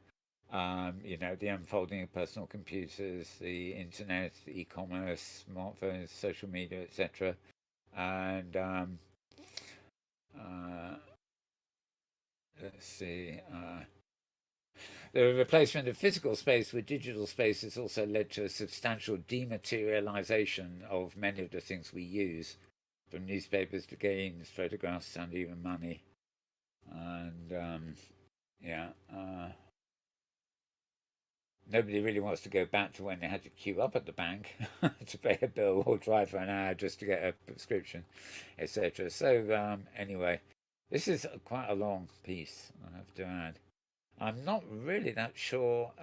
The unfolding of personal computers, the internet, e-commerce, smartphones, social media, etc. And let's see. The replacement of physical space with digital space has also led to a substantial dematerialization of many of the things we use, from newspapers to games, photographs, and even money. And nobody really wants to go back to when they had to queue up at the bank to pay a bill or drive for an hour just to get a prescription, etc. So anyway, this is quite a long piece, I have to add. I'm not really that sure.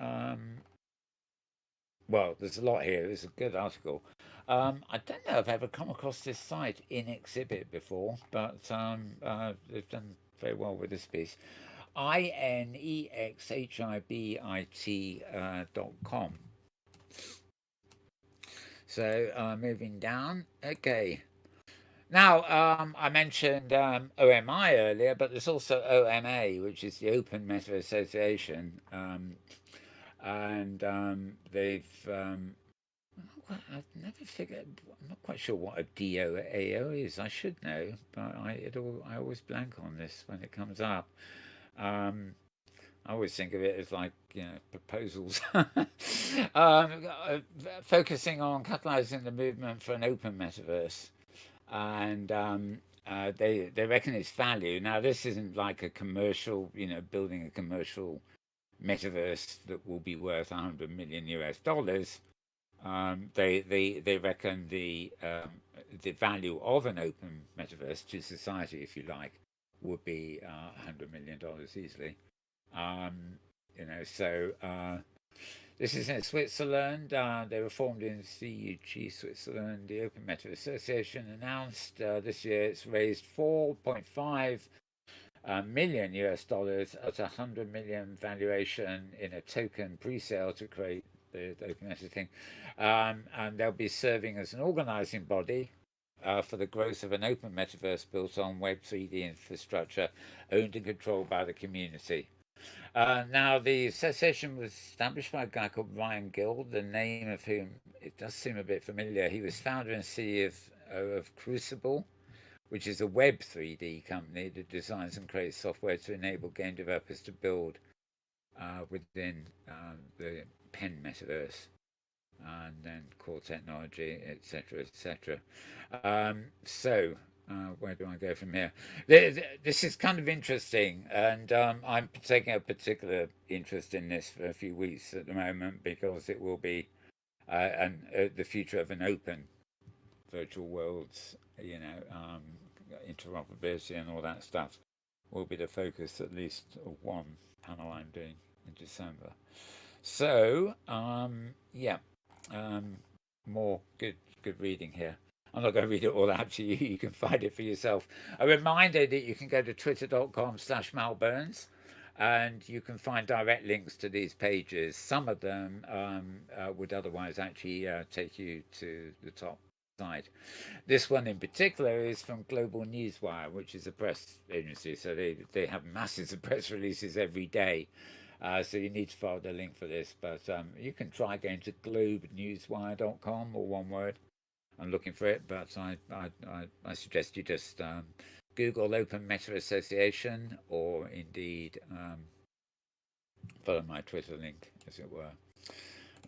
Well, there's a lot here. It's a good article. I don't know if I've ever come across this site InExhibit before, but they've done very well with this piece. InExhibit.com. So moving down. Okay. Now, I mentioned OMI earlier, but there's also OMA, which is the Open Meta Association, and they've I've never figured. I'm not quite sure what a DOAO is. I should know, but I always blank on this when it comes up. Um, I always think of it as like proposals. Focusing on catalyzing the movement for an open metaverse, and they reckon its value. Now, this isn't like a commercial, building a commercial metaverse that will be worth 100 million US dollars. They reckon the value of an open metaverse to society, if you like, would be $100 million easily. So this is in Switzerland. They were formed in CUG, Switzerland. The Open Meta Association announced this year it's raised 4.5 million US dollars at 100 million valuation in a token pre-sale to create the Open Meta thing, and they'll be serving as an organizing body for the growth of an open metaverse built on Web 3D infrastructure owned and controlled by the community. Now, the association was established by a guy called Ryan Gill, the name of whom it does seem a bit familiar. He was founder and CEO of Crucible, which is a Web 3D company that designs and creates software to enable game developers to build within the Pen metaverse, and then core technology, etc., etc. Where do I go from here? This is kind of interesting, and I'm taking a particular interest in this for a few weeks at the moment because it will be the future of an open virtual worlds, interoperability and all that stuff will be the focus, at least of one panel I'm doing in December. So, more good reading here. I'm not going to read it all out to you. You can find it for yourself. A reminder that you can go to twitter.com/malburns and you can find direct links to these pages. Some of them would otherwise actually take you to the top side. This one in particular is from Global Newswire, which is a press agency. So they have masses of press releases every day. So you need to follow the link for this. But you can try going to globenewswire.com, or one word. I'm looking for it, but I suggest you just Google Open Meta Association, or indeed follow my Twitter link, as it were.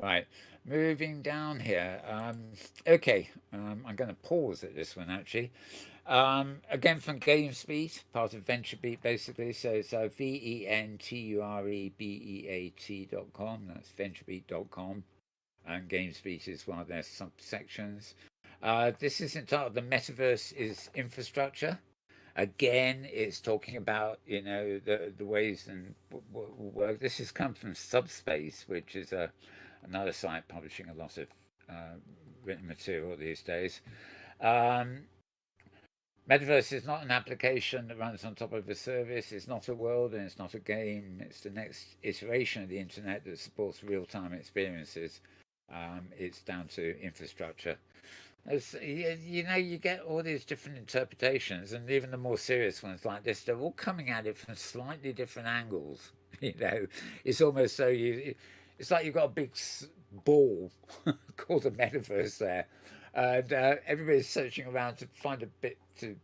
Right, moving down here. Okay, I'm going to pause at this one actually. Again from GameSpeed, part of VentureBeat basically. So it's VentureBeat.com. That's VentureBeat.com. And GameSpeed is one of their subsections. This is entitled "The Metaverse is Infrastructure." Again, it's talking about the ways and work. This has come from Subspace, which is another site publishing a lot of written material these days. Metaverse is not an application that runs on top of a service. It's not a world and it's not a game. It's the next iteration of the internet that supports real-time experiences. It's down to infrastructure. You get all these different interpretations, and even the more serious ones like this, they're all coming at it from slightly different angles. It's almost so it's like you've got a big ball called a metaverse there, and everybody's searching around to find a bit to,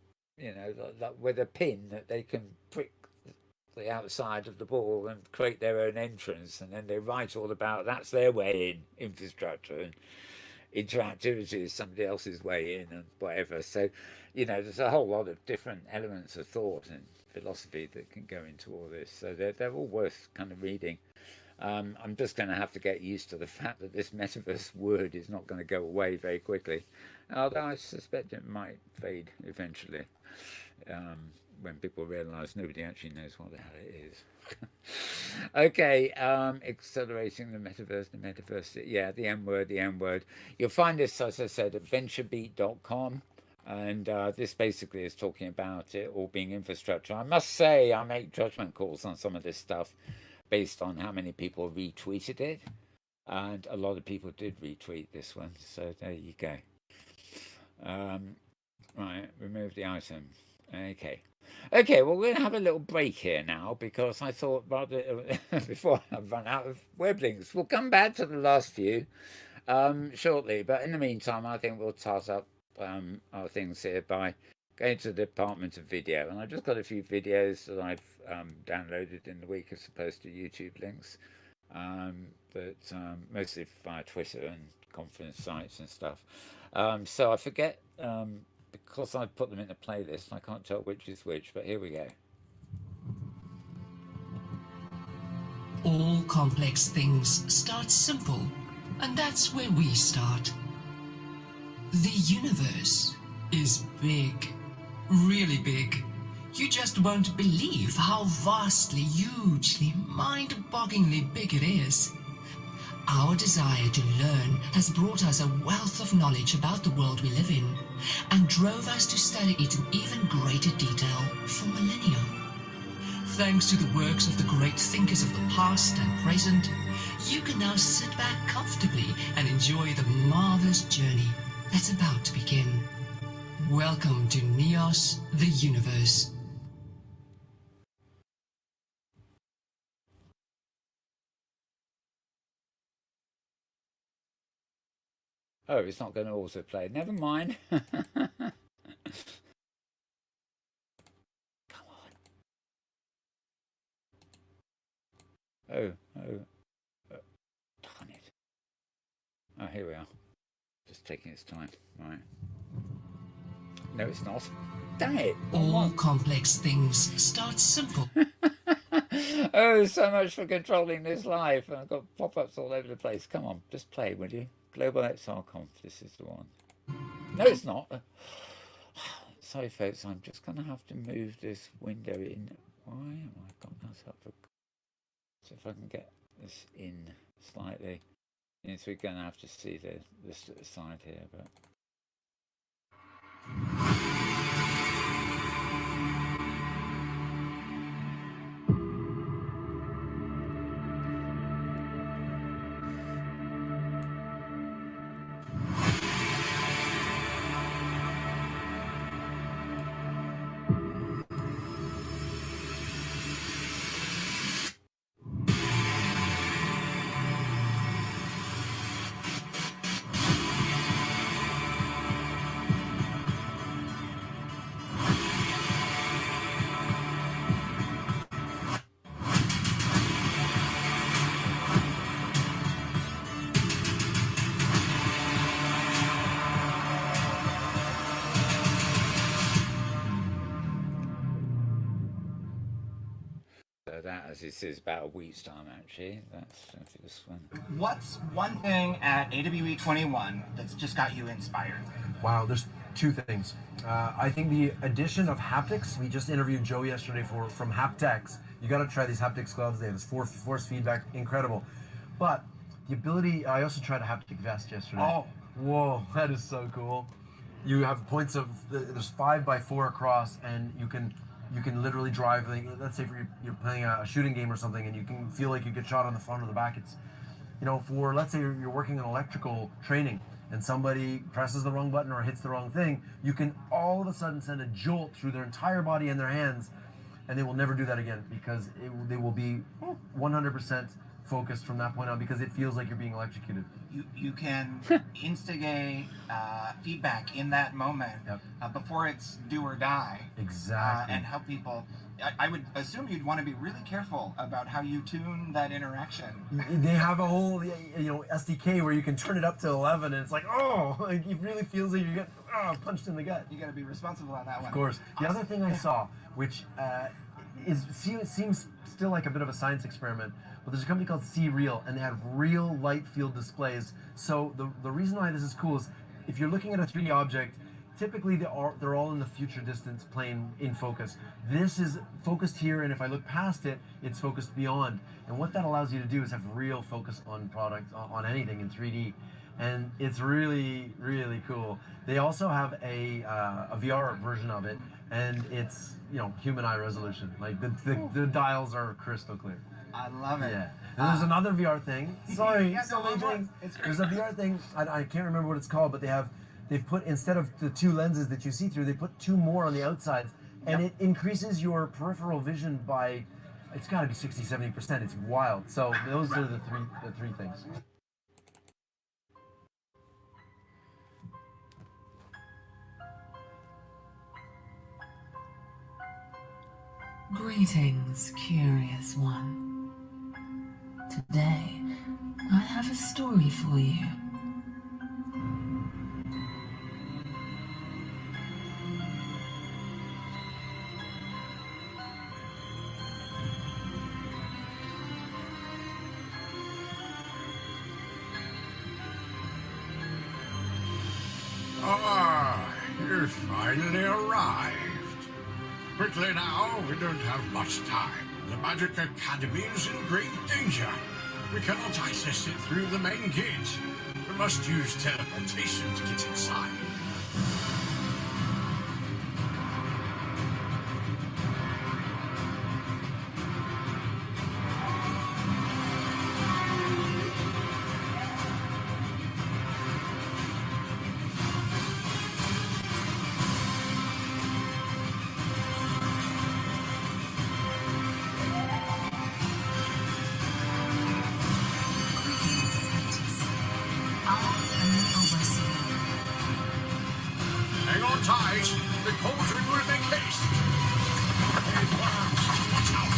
with a pin that they can prick the outside of the ball and create their own entrance, and then they write all about that's their way in infrastructure, and interactivity is somebody else's way in, and whatever. So there's a whole lot of different elements of thought and philosophy that can go into all this, so they're all worth kind of reading. I'm just going to have to get used to the fact that this metaverse word is not going to go away very quickly, although I suspect it might fade eventually, when people realise nobody actually knows what the hell it is. Okay, accelerating the metaverse, the M word. You'll find this, as I said, at venturebeat.com, and this basically is talking about it all being infrastructure. I must say I make judgment calls on some of this stuff based on how many people retweeted it, and a lot of people did retweet this one, so there you go. Right, remove the item. Okay, well, we're going to have a little break here now, because I thought rather before I run out of web links. We'll come back to the last few, shortly. But in the meantime, I think we'll toss up our things here by going to the Department of Video. And I've just got a few videos that I've downloaded in the week as opposed to YouTube links, that mostly via Twitter and conference sites and stuff. So I forget, because I put them in a playlist, I can't tell which is which, but here we go. All complex things start simple, and that's where we start. The universe is big, really big. You just won't believe how vastly, hugely, mind-bogglingly big it is. Our desire to learn has brought us a wealth of knowledge about the world we live in, and drove us to study it in even greater detail for millennia. Thanks to the works of the great thinkers of the past and present, you can now sit back comfortably and enjoy the marvelous journey that's about to begin. Welcome to Neos, the Universe. Oh, it's not going to autoplay. Never mind. Come on. Oh, darn it. Oh, here we are. Just taking its time. Right. No, it's not. Dang it. All complex things start simple. Oh, so much for controlling this live. I've got pop-ups all over the place. Come on, just play, would you? Global XR Conf, this is the one. No, it's not. Sorry, folks, I'm just going to have to move this window in. Why am I got myself a... So if I can get this in slightly. Means we're going to have to see this at the side here, but... So that, as it is, about a week's time, actually. That's for this one. What's one thing at AWE 21 that's just got you inspired? Wow, there's two things. I think the addition of haptics. We just interviewed Joe yesterday from Haptex. You got to try these haptics gloves. They have this force feedback, incredible. But the ability. I also tried a haptic vest yesterday. Oh, whoa, that is so cool. You have points of there's 5x4 across, and you can literally drive. Let's say you're playing a shooting game or something, and you can feel like you get shot on the front or the back. It's, for let's say you're working on electrical training, and somebody presses the wrong button or hits the wrong thing, you can all of a sudden send a jolt through their entire body and their hands, and they will never do that again because they will be 100% focused from that point on because it feels like you're being electrocuted. You can instigate feedback in that moment. Yep. Before it's do or die. Exactly. And help people. I would assume you'd want to be really careful about how you tune that interaction. They have a whole SDK where you can turn it up to 11, and it's like, it really feels like you get punched in the gut. You got to be responsible on that one. Of course. The other thing I saw, which seems still like a bit of a science experiment, but there's a company called C-Real, and they have real light field displays. So the reason why this is cool is if you're looking at a 3D object, typically they're all in the future distance plane in focus. This is focused here, and if I look past it, it's focused beyond. And what that allows you to do is have real focus on product, on anything in 3D. And it's really, really cool. They also have a VR version of it, and it's human eye resolution. Like the dials are crystal clear. I love it. Yeah. And there's another VR thing. Sorry, Yeah, so many things. It's great. There's a VR thing. I can't remember what it's called, but they've put, instead of the two lenses that you see through, they put two more on the outsides, and it increases your peripheral vision by, it's got to be 60-70%. It's wild. So those are the three things. Greetings, curious one. Today, I have a story for you. Ah, you finally arrived. Quickly now, we don't have much time. The Magic Academy is in great danger. We cannot access it through the main gate. We must use teleportation to get inside. Hang on tight. The cauldron will make haste. Hey, worms, watch out.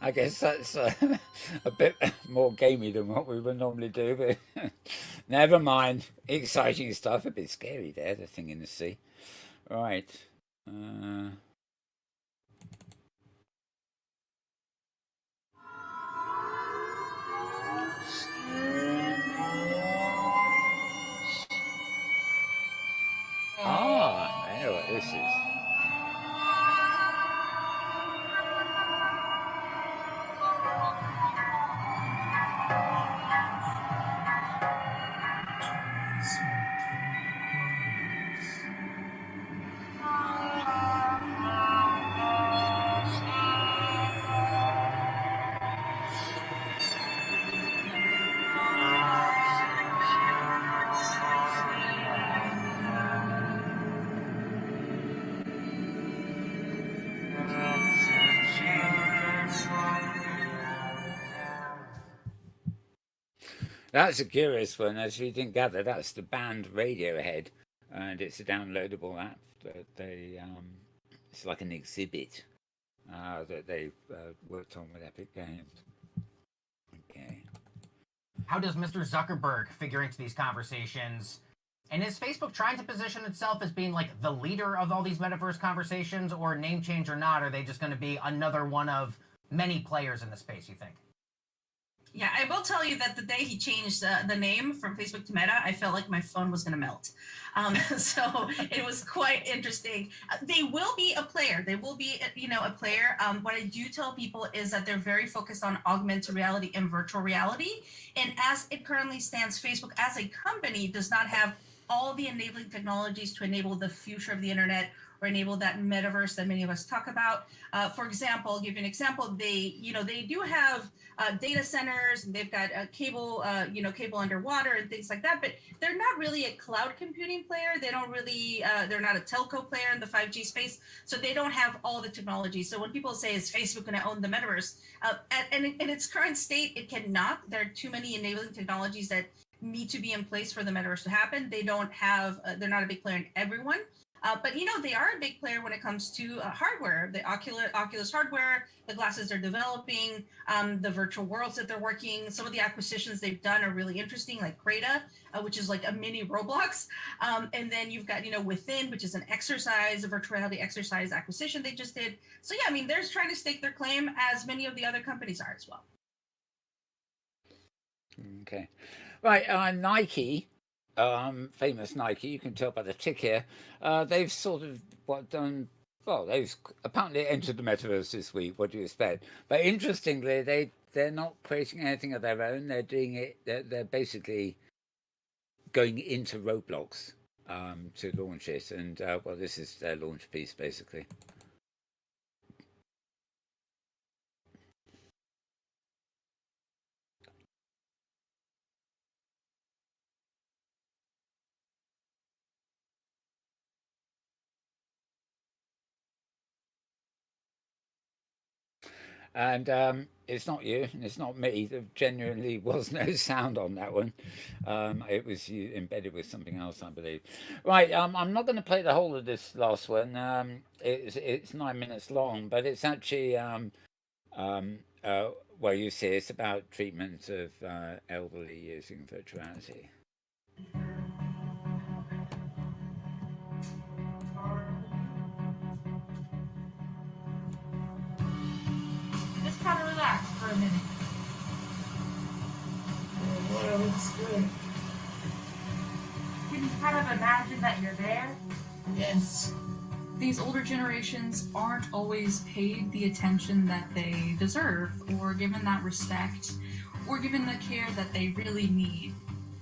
I guess that's a bit more gamey than what we would normally do, but never mind. Exciting stuff. A bit scary there, the thing in the sea. Right. I know what this is. That's a curious one. As you didn't gather, that's the band Radiohead, and it's a downloadable app that they. It's like an exhibit that they worked on with Epic Games. Okay. How does Mr. Zuckerberg figure into these conversations? And is Facebook trying to position itself as being like the leader of all these metaverse conversations, or name change or not, are they just going to be another one of many players in the space, you think? Yeah, I will tell you that the day he changed the name from Facebook to Meta, I felt like my phone was going to melt. So it was quite interesting. They will be a player. They will be, a player. What I do tell people is that they're very focused on augmented reality and virtual reality. And as it currently stands, Facebook as a company does not have all the enabling technologies to enable the future of the internet or enable that metaverse that many of us talk about. For example, I'll give you an example. They do have data centers, and they've got cable underwater and things like that, but they're not really a cloud computing player. They don't really, they're not a telco player in the 5G space, so they don't have all the technology. So when people say, is Facebook going to own the metaverse? And in its current state, it cannot. There are too many enabling technologies that need to be in place for the metaverse to happen. They don't have, they're not a big player in everyone. But they are a big player when it comes to hardware, the Oculus hardware, the glasses they're developing, the virtual worlds that they're working. Some of the acquisitions they've done are really interesting, like Crata, which is like a mini Roblox. And then you've got, Within, which is a virtual reality exercise acquisition they just did. So yeah, they're trying to stake their claim, as many of the other companies are as well. Okay. Right, Nike, famous Nike, you can tell by the tick here, they've sort of they've apparently entered the metaverse this week. What do you expect? But interestingly, they're not creating anything of their own. They're doing it, they're basically going into Roblox to launch it. And, this is their launch piece, basically. And it's not you, and it's not me. There genuinely was no sound on that one. It was you embedded with something else, I believe. Right, I'm not going to play the whole of this last one. It's 9 minutes long, but it's actually um, uh, well, you see, it's about treatment of elderly using virtuality. Just kind of relax for a minute. Boy, it looks good. Can you kind of imagine that you're there? Yes. These older generations aren't always paid the attention that they deserve, or given that respect, or given the care that they really need.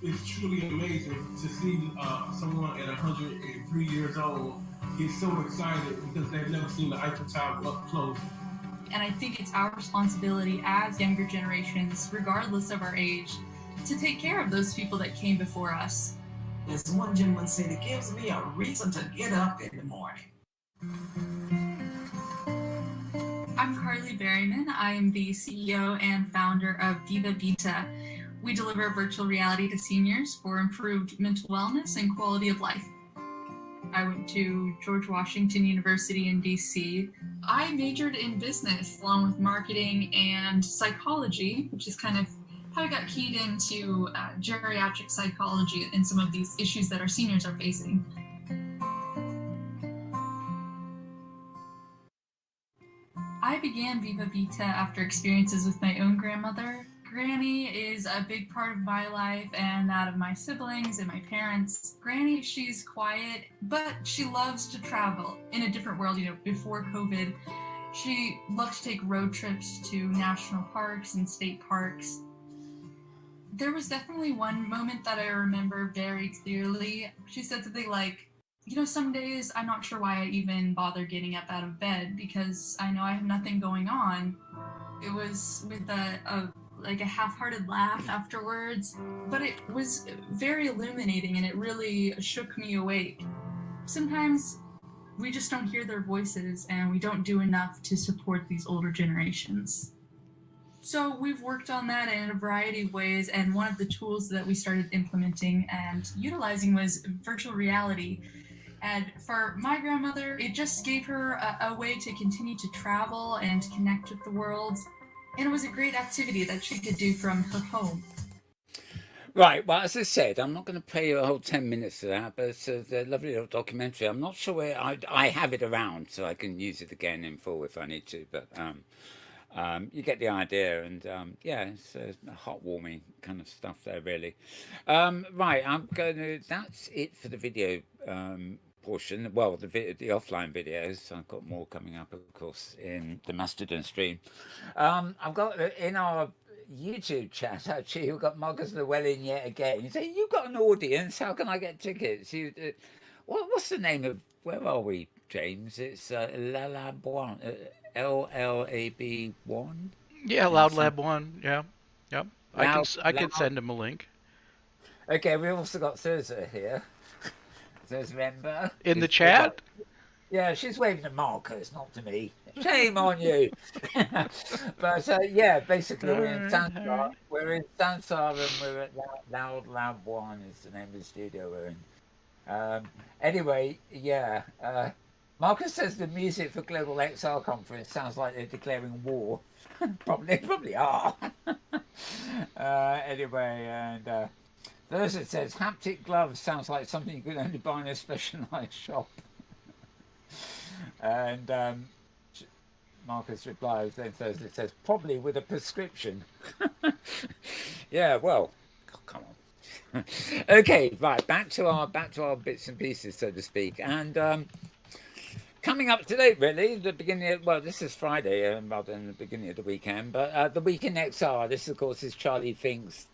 It's truly amazing to see someone at 103 years old get so excited because they've never seen the Eiffel Tower up close. And I think it's our responsibility as younger generations, regardless of our age, to take care of those people that came before us. As one gentleman said, it gives me a reason to get up in the morning. I'm Carly Berryman. I am the CEO and founder of Viva Vita. We deliver virtual reality to seniors for improved mental wellness and quality of life. I went to George Washington University in DC. I majored in business along with marketing and psychology, which is kind of how I got keyed into geriatric psychology and some of these issues that our seniors are facing. I began Viva Vita after experiences with my own grandmother. Granny is a big part of my life and that of my siblings and my parents. Granny, she's quiet, but she loves to travel in a different world. Before COVID, she loved to take road trips to national parks and state parks. There was definitely one moment that I remember very clearly. She said something like, some days I'm not sure why I even bother getting up out of bed because I know I have nothing going on. It was with a half-hearted laugh afterwards, but it was very illuminating and it really shook me awake. Sometimes we just don't hear their voices and we don't do enough to support these older generations. So we've worked on that in a variety of ways, and one of the tools that we started implementing and utilizing was virtual reality. And for my grandmother, it just gave her a way to continue to travel and connect with the world. And it was a great activity that she could do from her home. Right, well, as I said, I'm not going to play you a whole 10 minutes of that, but it's a lovely little documentary. I'm not sure where I have it around, so I can use it again in full if I need to, but you get the idea, and yeah, it's heartwarming kind of stuff there, really. Right, that's it for the video portion. Well, the offline videos. I've got more coming up, of course, in the Mastodon stream. I've got in our YouTube chat, actually, we've got Marcus Llewellyn yet again. You say, you've got an audience, how can I get tickets? What's the name of, where are we, James? It's Lalab1, LLAB1? Yeah, Loud Lab 1, yeah. Yep. I can send him a link. Okay, we've also got Thursday here. Thursday member. In the chat? Yeah, she's waving to Marcus, not to me. Shame on you. But yeah, basically we're in Sansar. We're in Sansar and we're at Loud Lab 1 is the name of the studio we're in. Anyway, yeah. Marcus says the music for Global XR conference sounds like they're declaring war. Probably are. Anyway, and Thursday says haptic gloves sounds like something you could only buy in a specialized shop. And Marcus replies, then Thursday says, probably with a prescription. Yeah, well, come on. Okay, right, back to our bits and pieces, so to speak. And coming up today, really, the beginning of, well, this is Friday rather than the beginning of the weekend, but the Week in XR, this, of course, is Charlie Fink's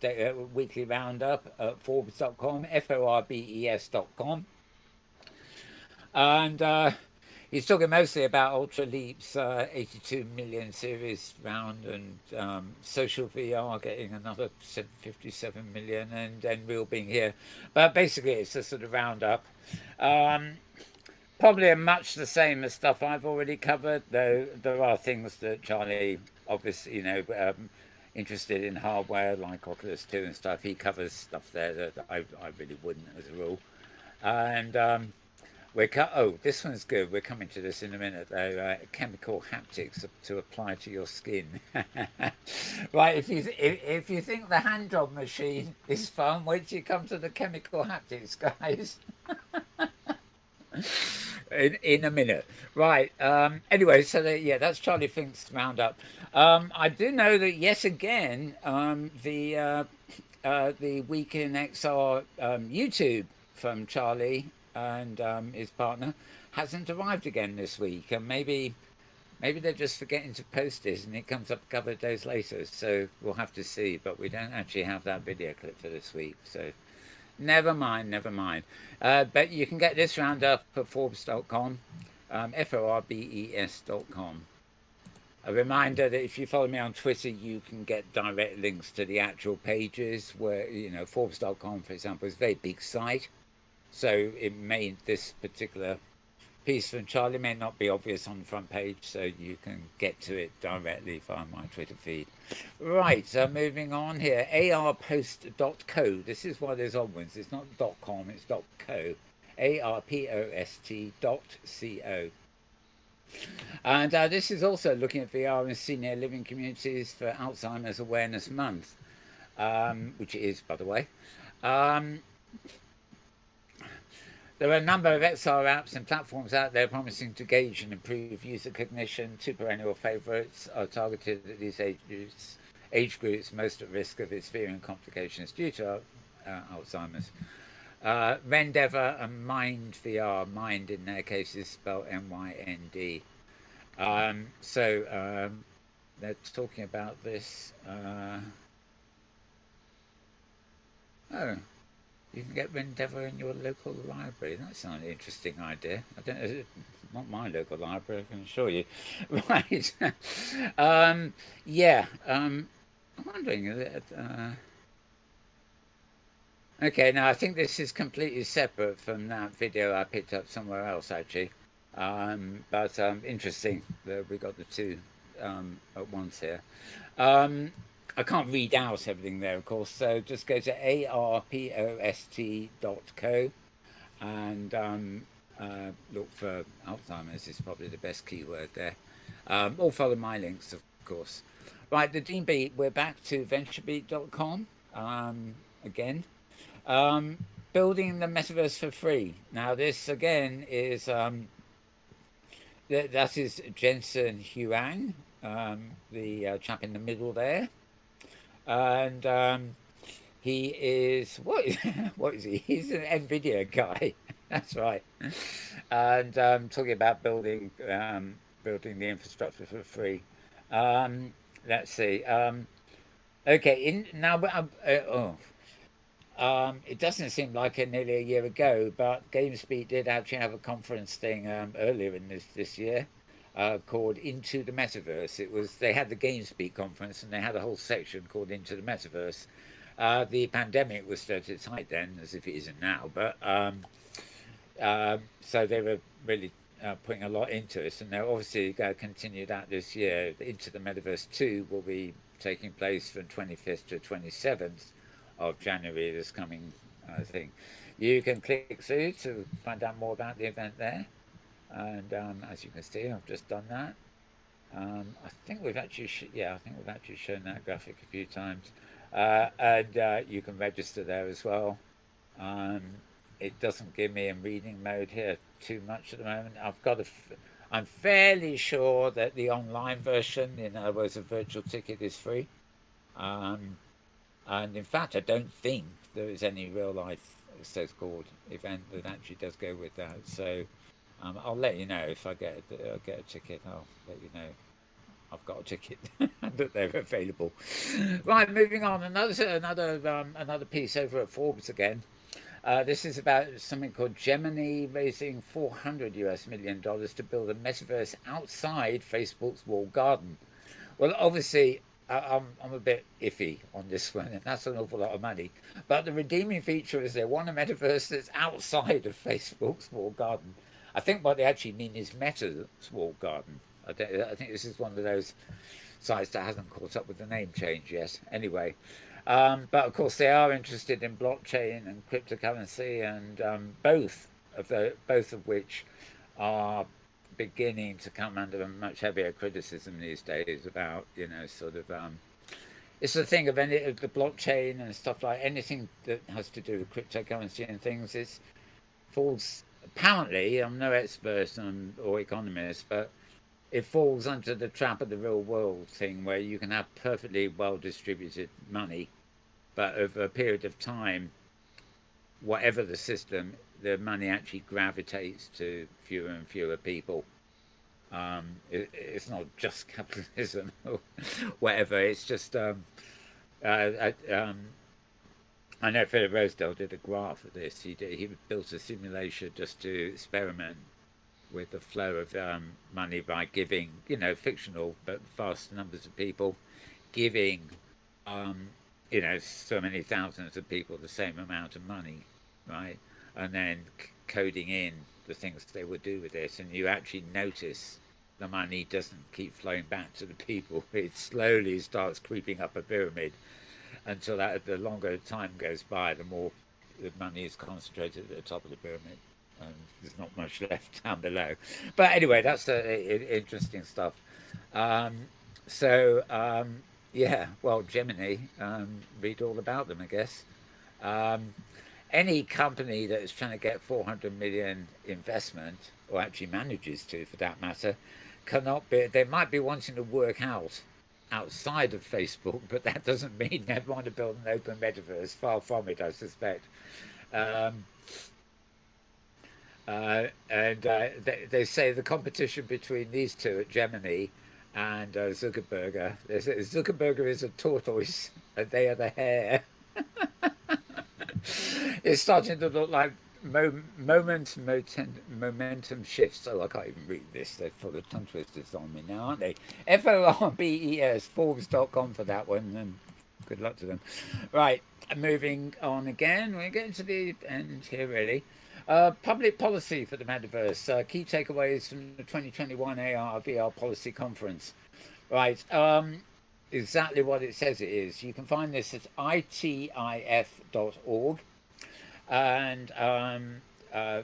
weekly roundup at Forbes.com, Forbes.com. And he's talking mostly about Ultra Leap's 82 million series round and Social VR getting another 57 million and Real being here. But basically, it's a sort of roundup. Probably much the same as stuff I've already covered, though there are things that Charlie obviously, interested in hardware like Oculus 2 and stuff. He covers stuff there that I really wouldn't as a rule. And this one's good. We're coming to this in a minute, though. Chemical haptics to apply to your skin. Right, if you think the hand job machine is fun, wait till you come to the chemical haptics, guys. In a minute. Right. Anyway, so that's Charlie Fink's roundup. I do know that yet again, the Week in XR YouTube from Charlie and his partner hasn't arrived again this week, and maybe they're just forgetting to post it, and it comes up a couple of days later. So we'll have to see. But we don't actually have that video clip for this week, so. Never mind. But you can get this roundup at Forbes.com, Forbes.com. A reminder that if you follow me on Twitter, you can get direct links to the actual pages where, Forbes.com, for example, is a very big site. So this particular piece from Charlie may not be obvious on the front page, so you can get to it directly via my Twitter feed. Right, so moving on here, arpost.co. This is one of those odd ones. It's not .com, it's .co. arpost.co. And this is also looking at VR in senior living communities for Alzheimer's Awareness Month, which it is, by the way. There are a number of XR apps and platforms out there promising to gauge and improve user cognition. Two perennial favourites are targeted at these age groups most at risk of experiencing complications due to Alzheimer's. Rendeavor and Mind VR. Mind in their case is spelled MYND. They're talking about this. You can get Rendeavor in your local library. That sounds an interesting idea. I don't know, not my local library, I can assure you. Right. I'm wondering. Okay, now I think this is completely separate from that video I picked up somewhere else, actually. But interesting that we got the two at once here. I can't read out everything there, of course, so just go to arpost.co and look for Alzheimer's is probably the best keyword there. Or follow my links, of course. Right, the Dean Beat, we're back to venturebeat.com again. Building the metaverse for free. Now, this again is that is Jensen Huang, the chap in the middle there. And he is what is he? He's an NVIDIA guy. That's right. And talking about building the infrastructure for free. Let's see. Okay. It doesn't seem like nearly a year ago, but GamesBeat did actually have a conference thing earlier in this year. Called Into the Metaverse. They had the GamesBeat conference and they had a whole section called Into the Metaverse. The pandemic was still at its height then, as if it isn't now, but so they were really putting a lot into it, and they're obviously going to continue that this year. Into the Metaverse 2 will be taking place from 25th to 27th of January this coming thing. You can click through to find out more about the event there. And as you can see, I've just done that. I think we've actually shown that graphic a few times. And you can register there as well. It doesn't give me in reading mode here too much at the moment. I'm fairly sure that the online version, in other words, a virtual ticket, is free. And in fact, I don't think there is any real life so-called event that actually does go with that. So. I'll let you know if I get a ticket. I'll let you know I've got a ticket that they're available. Right, moving on. Another piece over at Forbes again. This is about something called Gemini raising $400 million to build a metaverse outside Facebook's walled garden. Well, obviously, I'm a bit iffy on this one, and that's an awful lot of money. But the redeeming feature is they want a metaverse that's outside of Facebook's walled garden. I think what they actually mean is Meta's walled garden. I think this is one of those sites that hasn't caught up with the name change yet. Anyway, but of course they are interested in blockchain and cryptocurrency, and both of which are beginning to come under a much heavier criticism these days about, sort of it's the thing of any of the blockchain and stuff, like anything that has to do with cryptocurrency and things. It falls, apparently, I'm no expert or economist, but it falls under the trap of the real world thing, where you can have perfectly well distributed money, but over a period of time, whatever the system, the money actually gravitates to fewer and fewer people. It's not just capitalism or whatever. It's just I know Philip Rosedale did a graph of this. He built a simulation just to experiment with the flow of money by giving, fictional but vast numbers of people, giving, so many thousands of people the same amount of money, right? And then coding in the things they would do with it, and you actually notice the money doesn't keep flowing back to the people. It slowly starts creeping up a pyramid until the longer time goes by, the more the money is concentrated at the top of the pyramid, and there's not much left down below. But anyway, that's interesting stuff. Yeah, well, Gemini, read all about them, I guess. Any company that is trying to get 400 million investment, or actually manages to, for that matter, cannot be. They might be wanting to work outside of Facebook, but that doesn't mean they want to build an open metaverse. Far from it, I suspect. They say the competition between these two at Gemini and Zuckerberg. Zuckerberg is a tortoise, and they are the hare. It's starting to look like momentum shifts. Oh, I can't even read this. They're full of tongue twisters on me now, aren't they? FORBES, Forbes.com for that one, and good luck to them. Right, moving on again. We're getting to the end here, really. Public policy for the metaverse. Key takeaways from the 2021 AR/VR policy conference. Right. Exactly what it says it is. You can find this at itif.org. And AR/VR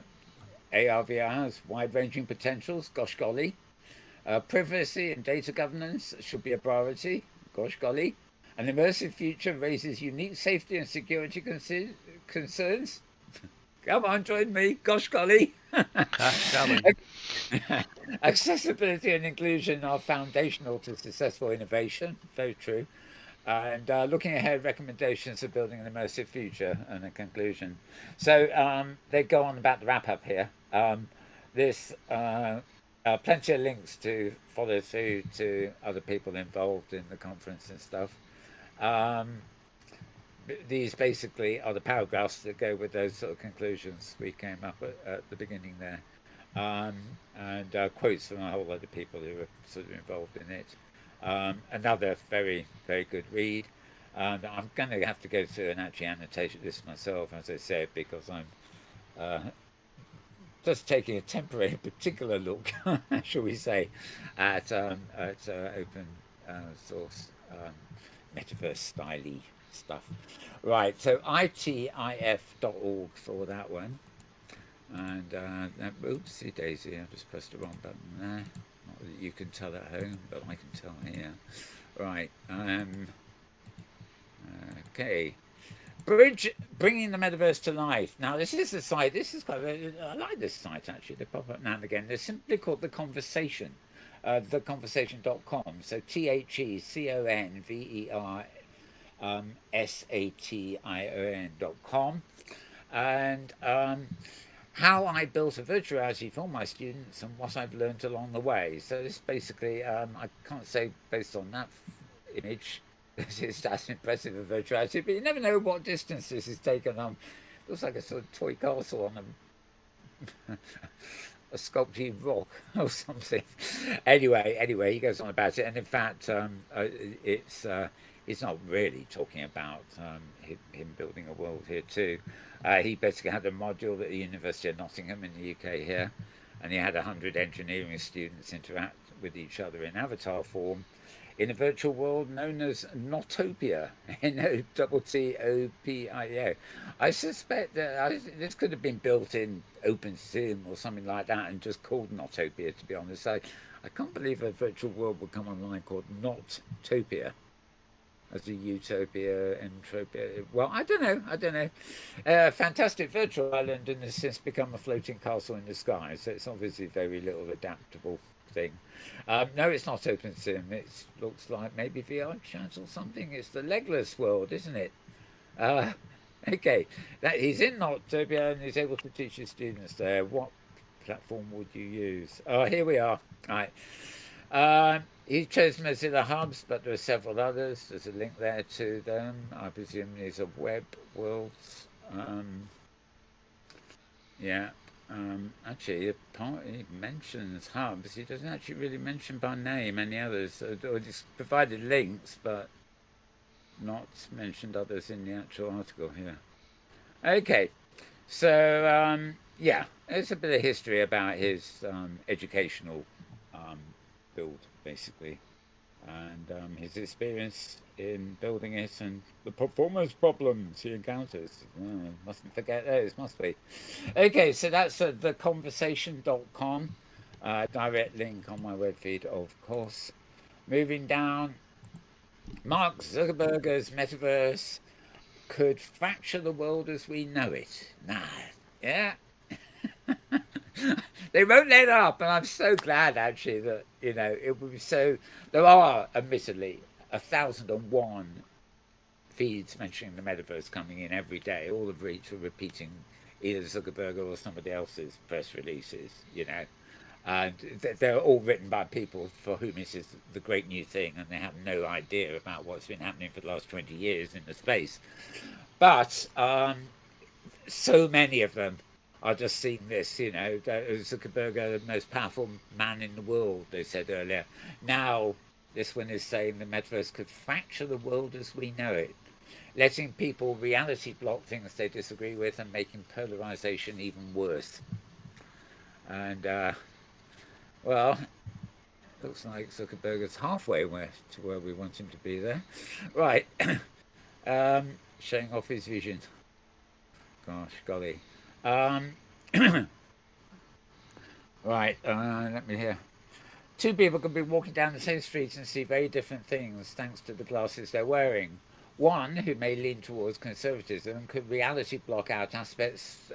has wide-ranging potentials. Gosh golly. Privacy and data governance should be a priority. Gosh golly. An immersive future raises unique safety and security concerns. Come on, join me. Gosh golly. Accessibility and inclusion are foundational to successful innovation. Very true. And looking ahead, recommendations for building an immersive future, and a conclusion. So they go on about the wrap-up here. There's plenty of links to follow through to other people involved in the conference and stuff. These basically are the paragraphs that go with those sort of conclusions we came up at the beginning there. And quotes from a whole lot of people who were sort of involved in it. Another very, very good read. I'm going to have to go through and actually annotate this myself, as I said, because I'm just taking a temporary, particular look, shall we say, at open source metaverse styley stuff. Right, so itif.org for that one. And oopsie daisy, I just pressed the wrong button there. Not that you can tell at home, but I can tell here. Right. Okay. Bringing the metaverse to life. Now, this is the site. This is quite. I like this site actually. They pop up now and again. They're simply called The Conversation. Theconversation.com. So TheConversation.com. And how I built a virtual reality for my students and what I've learned along the way. So this basically, I can't say based on that image, this is as impressive a virtual reality, but you never know what distance this is taken on. Looks like a sort of toy castle on a sculpted rock or something. Anyway, he goes on about it, and in fact, it's not really talking about him building a world here too. He basically had a module at the University of Nottingham in the UK here, and he had 100 engineering students interact with each other in avatar form in a virtual world known as Notopia, Notopia. I suspect that this could have been built in OpenSim or something like that and just called Notopia, to be honest. I can't believe a virtual world would come online called Nottopia. As a utopia, entropia. Well, I don't know. Fantastic virtual island and has since become a floating castle in the sky. So it's obviously very little adaptable thing. No, it's not OpenSim. It looks like maybe VR chat or something. It's the legless world, isn't it? Okay, he's in Notopia and he's able to teach his students there. What platform would you use? Oh, here we are. All right. He chose Mozilla Hubs, but there are several others. There's a link there to them. I presume these are web worlds. Actually, he mentions Hubs. He doesn't actually really mention by name any others. Or just provided links, but not mentioned others in the actual article here. Okay, so there's a bit of history about his educational build, basically, and his experience in building it and the performance problems he encounters. Mustn't forget those, must we? Okay, so that's theconversation.com, direct link on my web feed, of course. Moving down, Mark Zuckerberg's metaverse could fracture the world as we know it. Yeah. They won't let up, and I'm so glad actually that it would be so. There are admittedly 1,001 feeds mentioning the metaverse coming in every day, all of which are repeating either Zuckerberg or somebody else's press releases, and they're all written by people for whom this is the great new thing, and they have no idea about what's been happening for the last 20 years in the space. But so many of them are just seeing this, Zuckerberg, the most powerful man in the world, they said earlier. Now, this one is saying the metaverse could fracture the world as we know it, letting people reality block things they disagree with and making polarization even worse. And, looks like Zuckerberg is halfway to where we want him to be there. Right. Showing off his vision. Gosh, golly. Right, let me hear. Two people could be walking down the same street and see very different things thanks to the glasses they're wearing. One, who may lean towards conservatism, could reality block out aspects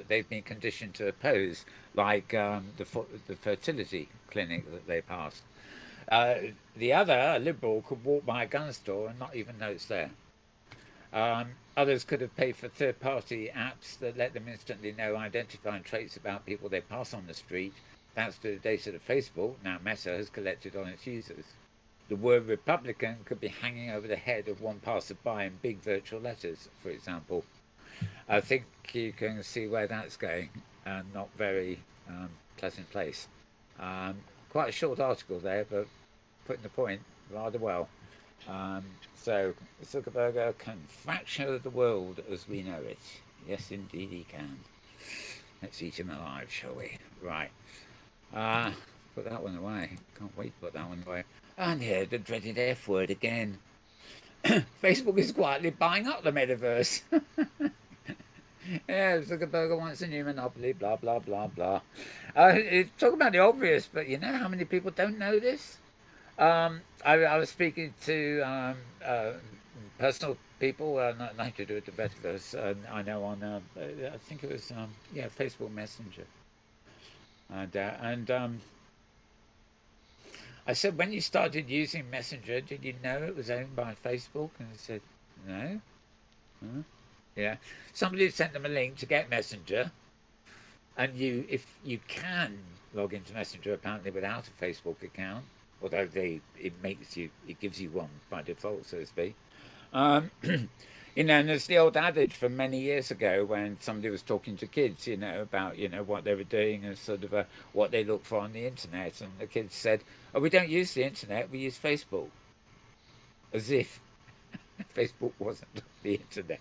they've been conditioned to oppose, like the fertility clinic that they passed. The other, a liberal, could walk by a gun store and not even know it's there. Others could have paid for third-party apps that let them instantly know identifying traits about people they pass on the street, thanks to the data that Facebook, now Meta, has collected on its users. The word Republican could be hanging over the head of one passerby in big virtual letters, for example. I think you can see where that's going, and not very pleasant place. Quite a short article there, but putting the point rather well. So Zuckerberg can fracture the world as we know it. Yes, indeed he can. Let's eat him alive, shall we? Right. Put that one away. Can't wait to put that one away. And here, the dreaded F word again. Facebook is quietly buying up the metaverse. Yeah, Zuckerberg wants a new monopoly, blah, blah, blah, blah. Talk about the obvious, but you know how many people don't know this? I was speaking to personal people, nothing to do with the metaverse. I know on, I think it was, Facebook Messenger. And I said, when you started using Messenger, did you know it was owned by Facebook? And they said, no. Huh? Yeah. Somebody sent them a link to get Messenger. And if you can log into Messenger apparently without a Facebook account, although it gives you one by default, so to speak. And there's the old adage from many years ago when somebody was talking to kids, about, what they were doing and sort of what they look for on the internet. And the kids said, oh, we don't use the internet, we use Facebook. As if Facebook wasn't the internet.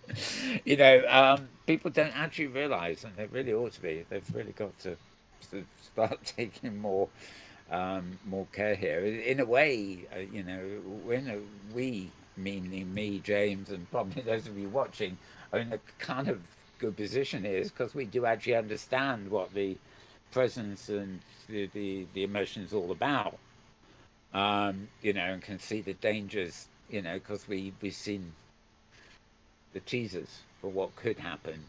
People don't actually realise, and they really ought to be, they've really got to start taking more more care here. In a way, we, meaning me, James, and probably those of you watching, are in a kind of good position here, because we do actually understand what the presence and the emotion is all about. And can see the dangers, because we've seen the teasers for what could happen,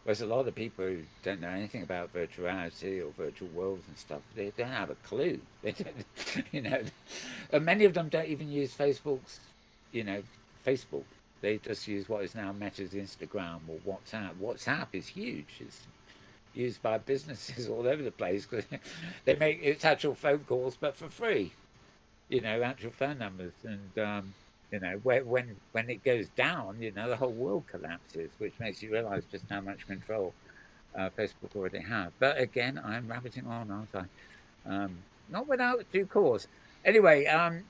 Whereas a lot of people who don't know anything about virtual reality or virtual worlds and stuff, they don't have a clue. They don't, and many of them don't even use Facebook's, Facebook. They just use what is now Meta's Instagram or WhatsApp. WhatsApp is huge. It's used by businesses all over the place because they make it's actual phone calls, but for free. Actual phone numbers, and when it goes down, the whole world collapses, which makes you realise just how much control Facebook already have. But again, I'm rabbiting on, aren't I? Not without due cause. Anyway,